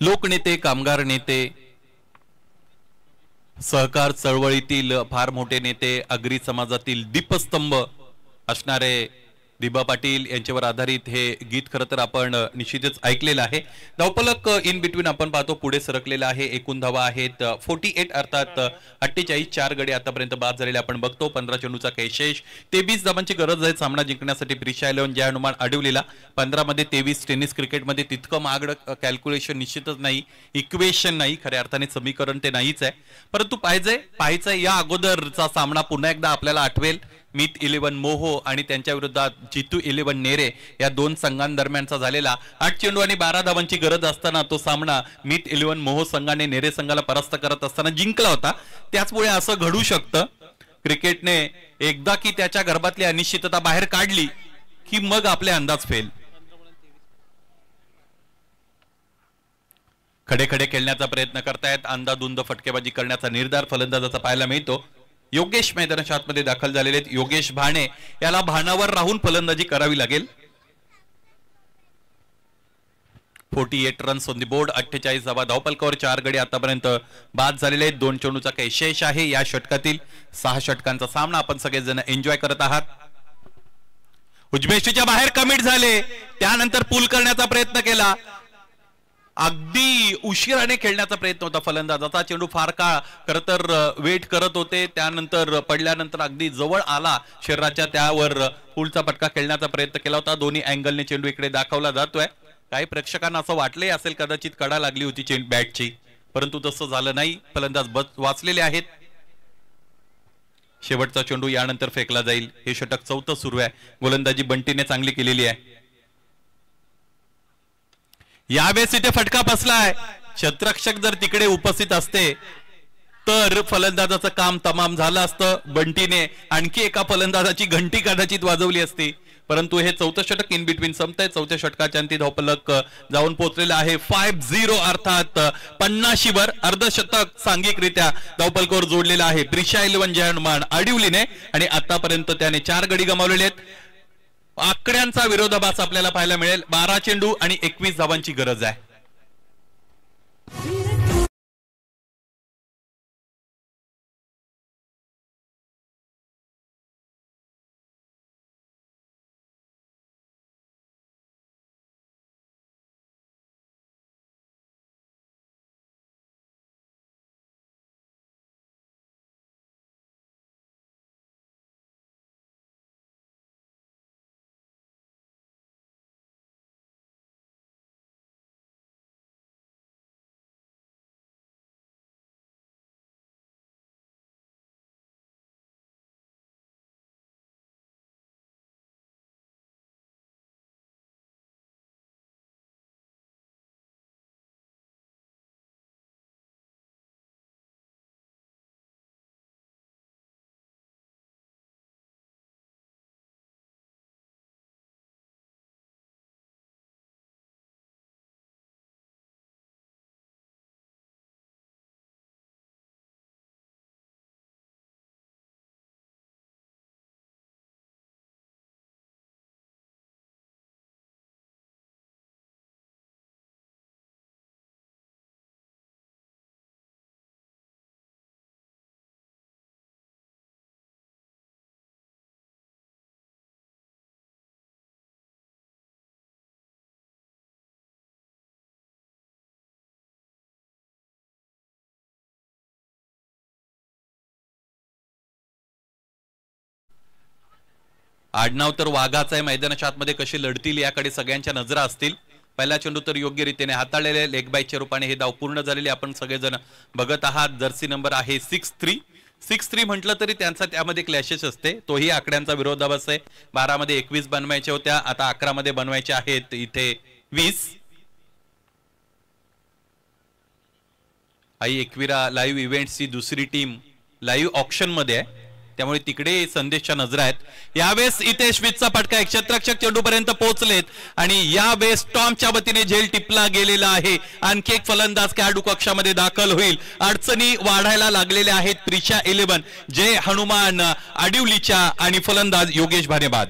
लोकनेते, कामगार नेते, सहकार चळवळीतील फार मोठे नेते, आगरी समाजातील दीपस्तंभ असणारे दिबा पाटील यांच्यावर आधारित हे गीत खरं तर आपण निश्चितच ऐकलेलं आहे. धावफलक इन बिटवीन आपण पाहतो पुढे सरकलेला आहे. एकूण धावा आहेत 48 अर्थात 48. 4 गडी आतापर्यंत बाद झालेले आपण बघतो. 15 चेंडूचा कैशेष. 23 धावांची गरज आहे सामना जिंकण्यासाठी. प्रिशा 11 जय हनुमान आडिवलीला. 15 मध्ये 23. टेनिस क्रिकेटमध्ये तितकं महागडं कॅल्क्युलेशन निश्चितच नाही, इक्वेशन नाही, खऱ्या अर्थाने समीकरण ते नाहीच आहे. परंतु पाहायचंय या अगोदरचा सामना पुन्हा एकदा आपल्याला आठवेल. मीत 11 मोहो आणि त्यांच्या विरोधात जितू 11 नेरे या दोन संघांदरम्यानचा झालेला 8 चेंडू आणि 12 धावांची गरज असताना तो सामना मीत 11 मोहो संघाने नेरे संघाला परास्त करत असताना जिंकला होता. त्याचमुळे असं घडू शकतं. क्रिकेटने एकदा की त्याच्या गर्भातली अनिश्चितता बाहेर काढली की मग आपले अंदाज फेल. खडे खडे खेळण्याचा प्रयत्न करतायत. अंदाधुंद फटकेबाजी करण्याचा निर्धार फलंदाजाचा पाहायला मिळतो. योगेश मैदानाच्या आतमध्ये दाखल झालेले आहेत. योगेश भाणे याला भानावर राहून फलंदाजी करावी लागेल. 48 रन्स ऑन द बोर्ड. 48 धावा धावपलकावर. 4 गडी आतापर्यंत बाद झालेले आहेत. 2 चेंडूचा काही शेष आहे. या षटकातील 6 षटकांचा सामना आपण सगळेजण एन्जॉय करत आहात. उजमेष्टीच्या बाहेर कमिट झाले, त्यानंतर पूल करण्याचा प्रयत्न केला. अगदी उशिराने खेळण्याचा प्रयत्न होता फलंदाजाचा. चेंडू फार काळ खरं तर वेट करत होते, त्यानंतर पडल्यानंतर अगदी जवळ आला शरीराच्या, त्यावर पुलचा पटका खेळण्याचा प्रयत्न केला होता. दोन्ही अँगलने चेंडू इकडे दाखवला जातोय. काही प्रेक्षकांना असं वाटलंय असेल कदाचित कडा लागली होती बॅटची, परंतु तसं झालं नाही. फलंदाज वाचलेले आहेत. शेवटचा चेंडू यानंतर फेकला जाईल. हे षटक 4थं सुरू आहे. गोलंदाजी बंटीने चांगली केलेली आहे. यावेळेस इथे फटका बसलाय. क्षेत्ररक्षक जर तिकडे उपस्थित असते तर फलंदाजाचं काम तमाम झालं असतं. बंटीने आणखी एका फलंदाजाची घंटी कदाचित वाजवली असती, परंतु हे 4थं षटक इन बिटवीन संपतंय. 4थ्या षटकाच्या अंती धावफलक जाऊन पोहोचलेला आहे 50 अर्थात 50 वर. अर्धशतक सांघिकरित्या धावफलकावर जोडलेला आहे प्रिशा 11 जय हनुमान आडिवलीने आणि आतापर्यंत त्याने 4 गडी गमावलेले आहेत. आकड्यांचा विरोधाभास आपल्याला पाहायला मिळेल. 12 चेंडू आणि 21 धावांची गरज आहे. आडनाव तर वाघाचा आहे, मैदानाच्या आतमध्ये कशी लढतील याकडे सगळ्यांच्या नजरा असतील. पहिला चेंडू तर योग्य रीतीने हाताळलेले लेग बायच्या रूपाने हे धाव पूर्ण झालेले आपण सगळेजण बघत आहात. जर्सी नंबर आहे 6-3 म्हटलं तरी त्यांचा त्यामध्ये क्लॅशेस असते, तोही आकड्यांचा विरोधाभास आहे. 12 मध्ये 21 बनवायच्या होत्या, आता 11 मध्ये बनवायचे आहेत, इथे 20. आई एकविरा लाईव्ह इव्हेंट्सची दुसरी टीम लाईव्ह ऑप्शन मध्ये आहे, त्यामुळे तिकडे संदेशच्या नजरा आहेत. यावेळेस इथे श्वितचा फटका क्षेत्ररक्षक चेंडू पर्यंत पोहोचलेत आणि यावेळेस टॉमच्या वतीने झेल टिपला गेलेला आहे. आणखी एक फलंदाज खेळाडू कक्षामध्ये दाखल होईल. अडचणी वाढायला लागलेल्या आहेत. त्रिशा 11 जय हनुमान आडिवलीच्या आणि फलंदाज योगेश भानेबाद.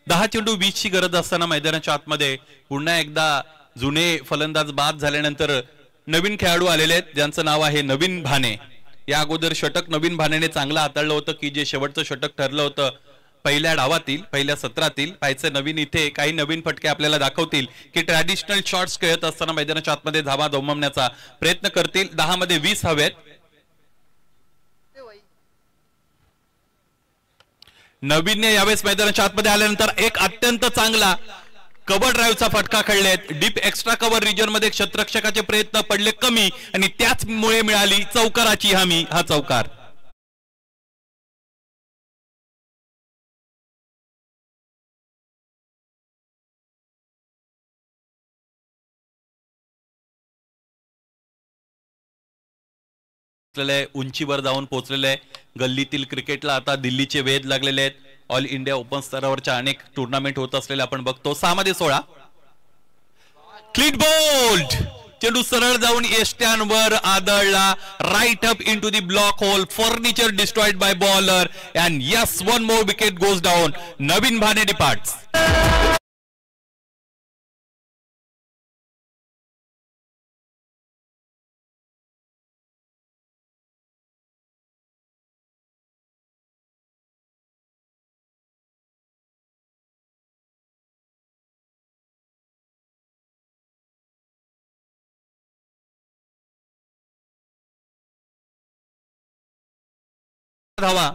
दहा चेंडू 20 ची गरज असताना मैदानाच्या आतमध्ये पुन्हा एकदा जुने फलंदाज बाद झाल्यानंतर नवीन खेळाडू आलेले आहेत, ज्यांचं नाव आहे नवीन भाने. या अगोदर षटक नवीन भानेने चांगलं हाताळलं होतं, की जे शेवटचं षटक ठरलं होतं पहिल्या डावातील, पहिल्या सत्रातील. पाहायचं नवीन इथे काही नवीन फटके आपल्याला दाखवतील की ट्रॅडिशनल शॉट्स खेळत असताना मैदानाच्या आतमध्ये धावा दोममण्याचा प्रयत्न करतील. 10 मध्ये 20 हवेत. नवीनने यावेळेस मैदानाच्या आतमध्ये आल्यानंतर एक अत्यंत चांगला कव्हर ड्राईव्हचा फटका खेळलेत. डीप एक्स्ट्रा कव्हर रिजन मध्ये क्षेत्ररक्षकाचे प्रयत्न पडले कमी आणि त्याचमुळे मिळाली चौकाराची हमी. हा चौकार उंचीवर जाऊन पोहोचलेले आहे. गल्लीतील क्रिकेटला आता दिल्लीचे वेध लागलेले आहेत. ऑल इंडिया ओपन स्तरावरच्या अनेक टुर्नामेंट होत असलेले आपण बघतो. 6 मध्ये 16 क्लीन बोल्ड चेंडू सरळ जाऊन एष्ट्यांवर आदळला. Right up into the block hole. Furniture destroyed by bowler and yes one more wicket goes down. नवीन भाने डिपार्ट्स. धावा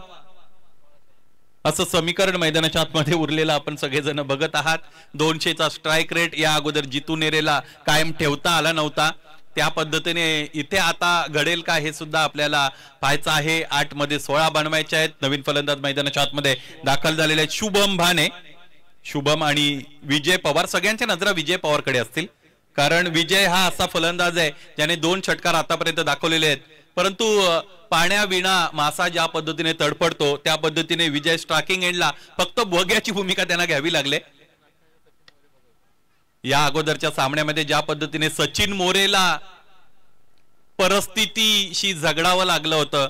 असं समीकरण मैदानाच्या आतमध्ये उरलेलं आपण सगळेजण बघत आहात. 200चा स्ट्राईक रेट या अगोदर जितू नेरेला कायम ठेवता आला नव्हता. त्या पद्धतीने इथे आता घडेल का हे सुद्धा आपल्याला पाहायचं आहे. 8 मध्ये 16 बनवायचे आहेत. नवीन फलंदाज मैदानाच्या आतमध्ये दाखल झालेले आहेत. शुभम भाने, शुभम आणि विजय पवार. सगळ्यांच्या नजरा विजय पवारकडे असतील, कारण विजय हा असा फलंदाज आहे ज्याने 2 षटकार आतापर्यंत दाखवलेले आहेत. परंतु पाण्याविना मासा ज्या पद्धतीने तडफडतो त्या पद्धतीने विजय स्ट्रायकिंग एंडला फक्त भोग्याची भूमिका त्यांना घ्यावी लागले. या अगोदरच्या सामन्यामध्ये ज्या पद्धतीने सचिन मोरेला परिस्थितीशी झगडावं लागलं होतं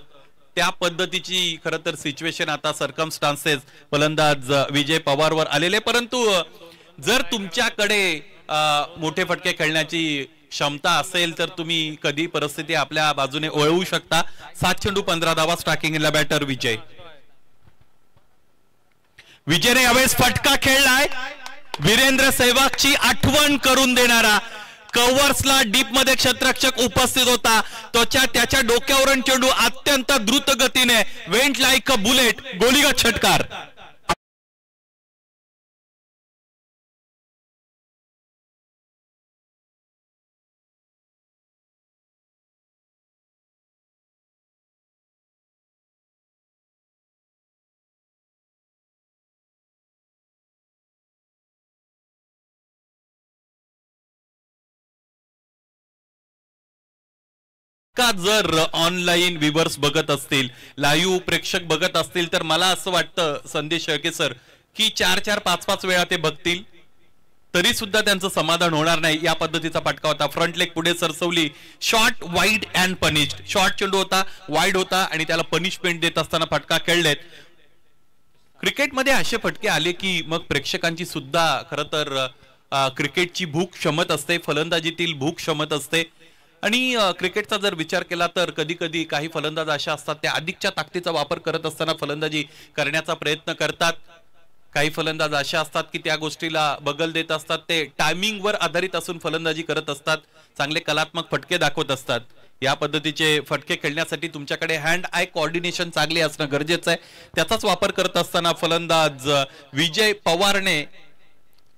त्या पद्धतीची खरं तर सिच्युएशन आता सर्कमस्टान्सेस फलंदाज विजय पवारवर आलेले. परंतु जर तुमच्याकडे मोठे फटके खेळण्याची क्षमता असेल तर तुम्ही कधी परिस्थिती आपल्या बाजूने वळवू शकता. 7 चेंडू 15 धावा. स्ट्रायकिंगला बॅटर विजय. विजयने यावेळेस फटका खेळलाय. वीरेंद्र सहवागची आठवण करून देणारा. कव्हर्सला डीप मध्ये क्षेत्ररक्षक उपस्थित होता. त्याच्या डोक्यावरून चेंडू अत्यंत द्रुत गतीने वेंट लाईक अ बुलेट गोलीगत षटकार. जर ऑनलाईन व्ह्यूअर्स बघत असतील, लाईव्ह प्रेक्षक बघत असतील तर मला असं वाटतं संदेश शेळके सर की 4-4, 5-5 वेळा ते बघतील तरी सुद्धा त्यांचं समाधान होणार नाही. या पद्धतीचा फटका होता. फ्रंट लेग पुढे सरसवली. Short wide and punished. Short चेंडू होता, वाईड होता आणि त्याला पनिशमेंट देत असताना फटका खेळलेत. क्रिकेटमध्ये असे फटके आले की मग प्रेक्षकांची सुद्धा खरं तर क्रिकेटची भूक शमत असते, फलंदाजीतील भूक शमत असते. आणि क्रिकेटचा जर विचार केला तर कधी कधी काही फलंदाज अशा असतात त्या अधिकच्या ताकदीचा वापर करत असताना फलंदाजी करण्याचा प्रयत्न करतात. काही फलंदाज अशा असतात की त्या गोष्टीला बगल देत असतात, ते टायमिंगवर आधारित असून फलंदाजी करत असतात, चांगले कलात्मक फटके दाखवत असतात. या पद्धतीचे फटके खेळण्यासाठी तुमच्याकडे हँड आय कोऑर्डिनेशन चांगले असणं गरजेचं आहे. त्याचाच वापर करत असताना फलंदाज विजय पवारने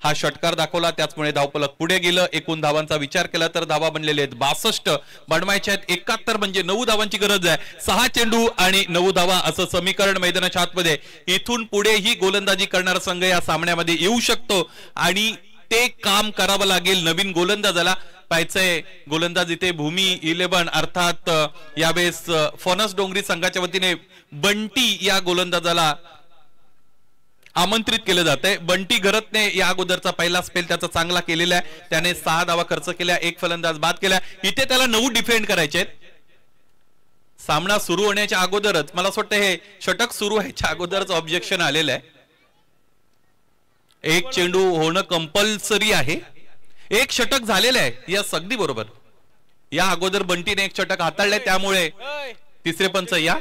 हा षटकार दाखवला, त्याचमुळे धावफलक पुढे गेलं. एकूण धावांचा विचार केला तर धावा बनलेले आहेत 62, बनवायचे आहेत 71, म्हणजे 9 धावांची गरज आहे. 6 चेंडू आणि 9 धावा असं समीकरण मैदानाच्या आतमध्ये. इथून पुढे ही गोलंदाजी करणारा संघ या सामन्यामध्ये येऊ शकतो आणि ते काम करावं लागेल नवीन गोलंदाजाला. पाहायचंय गोलंदाज इथे भूमी 11 अर्थात यावेळेस फणस डोंगरी संघाच्या वतीने बंटी या गोलंदाजाला आमंत्रित केलं जातंय. बंटी घरतने या अगोदरचा पहिला स्पेल त्याचा चांगला केलेला आहे, त्याने 6 धावा खर्च केल्या, 1 फलंदाज बाद केला. इथे त्याला 9 डिफेंड करायचे आहेत. सामना सुरू होण्याच्या अगोदरच मला असं वाटतं हे षटक सुरू व्हायच्या अगोदरच ऑब्जेक्शन आलेलं आहे. 1 चेंडू होणं कंपल्सरी आहे. 1 षटक झालेलं आहे, यस अगदी बरोबर. या अगोदर बंटीने 1 षटक हाताळलंय, त्यामुळे तिसरे पंच या.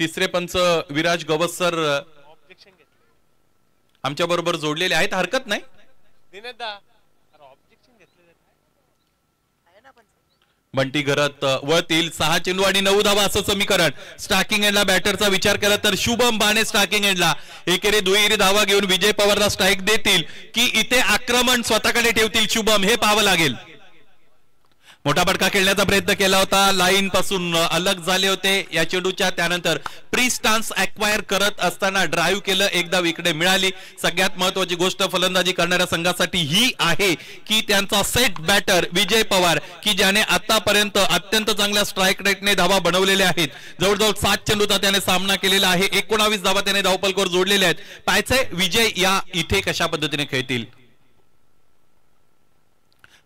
तिसरे पंच विराज गवसर आमच्या बरोबर जोडलेले आहेत, हरकत नाही. बंटी घरत वळतील. 6 चेंडू आणि 9 धावा असं समीकरण. स्टार्किंग एंडला बॅटरचा विचार केला तर शुभम बाणे स्टार्किंग एंडला एकेरी दुहेरी धावा घेऊन विजय पवारला स्ट्राईक देतील की इथे आक्रमण स्वतःकडे ठेवतील शुभम, हे पाहावं लागेल. मोठा फटका खेळण्याचा प्रयत्न केला होता, लाईन पासून अलग झाले होते या चेंडूच्या. त्यानंतर प्री स्टान्स अक्वायर करत असताना ड्राईव्ह केलं, एकदा विकेट मिळाली. सगळ्यात महत्वाची गोष्ट फलंदाजी करणाऱ्या संघासाठी ही आहे की त्यांचा सेट बॅटर विजय पवार, की ज्याने आतापर्यंत अत्यंत चांगल्या स्ट्राईक रेटने धावा बनवलेल्या आहेत. जवळजवळ 7 चेंडूचा त्याने सामना केलेला आहे, 19 धावा त्याने धावफलकावर जोडलेल्या आहेत. पाहायचंय विजय या इथे कशा पद्धतीने खेळतील.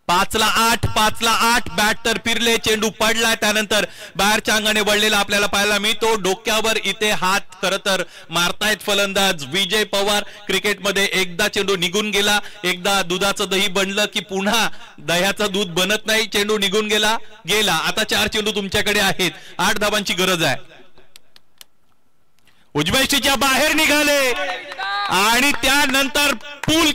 5 ला 8 बॅट तर फिरले, चेंडू पडला, त्यानंतर बाहेरच्या अंगाने वळलेला आपल्याला पाहायला मिळतो. डोक्यावर इथे हात खरं तर मारतायत फलंदाज विजय पवार. क्रिकेटमध्ये एकदा चेंडू निघून गेला, एकदा दुधाचं दही बनलं की पुन्हा दह्याचं दूध बनत नाही. चेंडू निघून गेला. आता 4 चेंडू तुमच्याकडे आहेत, 8 धावांची गरज आहे. उजव्या यष्टीच्या बाहेर निघाले आणि त्यानंतर पूल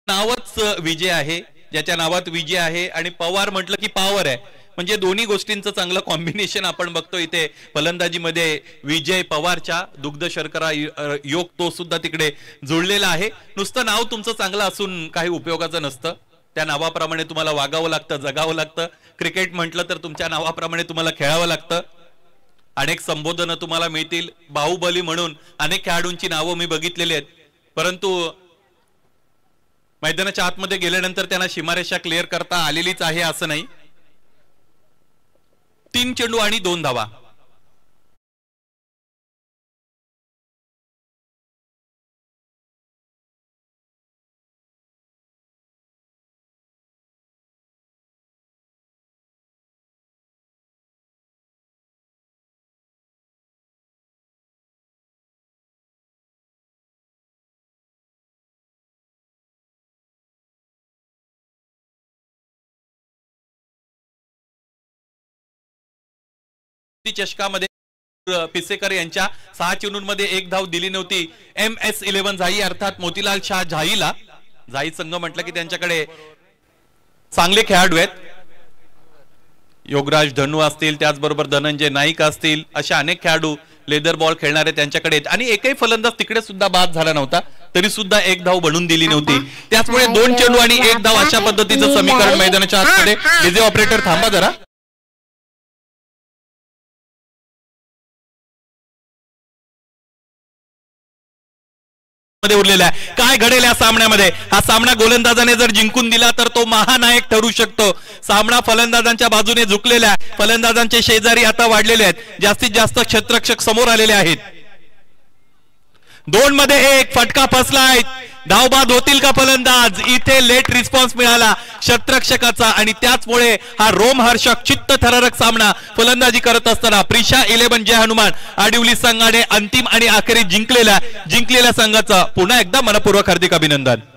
नावच विजय आहे, ज्याच्या नावात विजय आहे आणि पवार म्हटलं की पॉवर आहे, म्हणजे दोन्ही गोष्टींचं चांगलं कॉम्बिनेशन आपण बघतो इथे फलंदाजीमध्ये. विजय पवारच्या दुग्ध शर्करा योग तो सुद्धा तिकडे जोडलेला आहे. नुसतं नाव तुमचं चांगलं असून काही उपयोगाचं नसतं, त्या नावाप्रमाणे तुम्हाला वागावं लागतं, जगावं लागतं. क्रिकेट म्हटलं तर तुमच्या नावाप्रमाणे तुम्हाला खेळावं लागतं. अनेक संबोधनं तुम्हाला मिळतील, बाहुबली म्हणून अनेक खेळाडूंची नावं मी बघितलेली आहेत, परंतु मैदानाच्या आतमध्ये गेल्यानंतर त्यांना सीमारेषा क्लिअर करता आलेलीच आहे असं नाही. 3 चेंडू आणि 2 धावा. चषकामध्ये पिसेकर यांच्या 6 चेंडूंमध्ये 1 धाव दिली नव्हती. MS11 झाई अर्थात मोतीलाल शाह झाईला. झाई संघ म्हटलं की त्यांच्याकडे चांगले खेळाडू आहेत, योगराज धनू असतील, त्याचबरोबर धनंजय नाईक असतील, अशा अनेक खेळाडू लेदर बॉल खेळणारे त्यांच्याकडे आहेत. आणि एकही फलंदाज तिकडे सुद्धा बाद झाला नव्हता, तरी सुद्धा 1 धाव बनवून दिली नव्हती. त्याचमुळे 2 चेंडू आणि 1 धाव अशा पद्धतीचं समीकरण मैदानाच्या आतमध्ये. डीजे ऑपरेटर थांबा जरा. उरलेला आहे. काय घडेल या सामन्यामध्ये? हा सामना गोलंदाजाने जर जिंकून दिला तर तो महानायक ठरू शकतो. सामना फलंदाजांच्या बाजूने झुकलेला आहे. फलंदाजांचे शेजारी आता वाढलेले आहेत. जास्तीत जास्त क्षेत्ररक्षक समोर आलेले आहेत. 2 मध्ये 1 फटका फसलाय. धावबाद होतील का फलंदाज? इथे लेट रिस्पॉन्स मिळाला क्षेत्ररक्षकाचा आणि त्याचमुळे हा रोमहर्षक चित्त थरारक सामना फलंदाजी करत असताना प्रिशा 11 जय हनुमान आडिवली संघाने अंतिम आणि अखेरी जिंकलेल्या संघाचा पुन्हा एकदा मनपूर्वक हार्दिक अभिनंदन.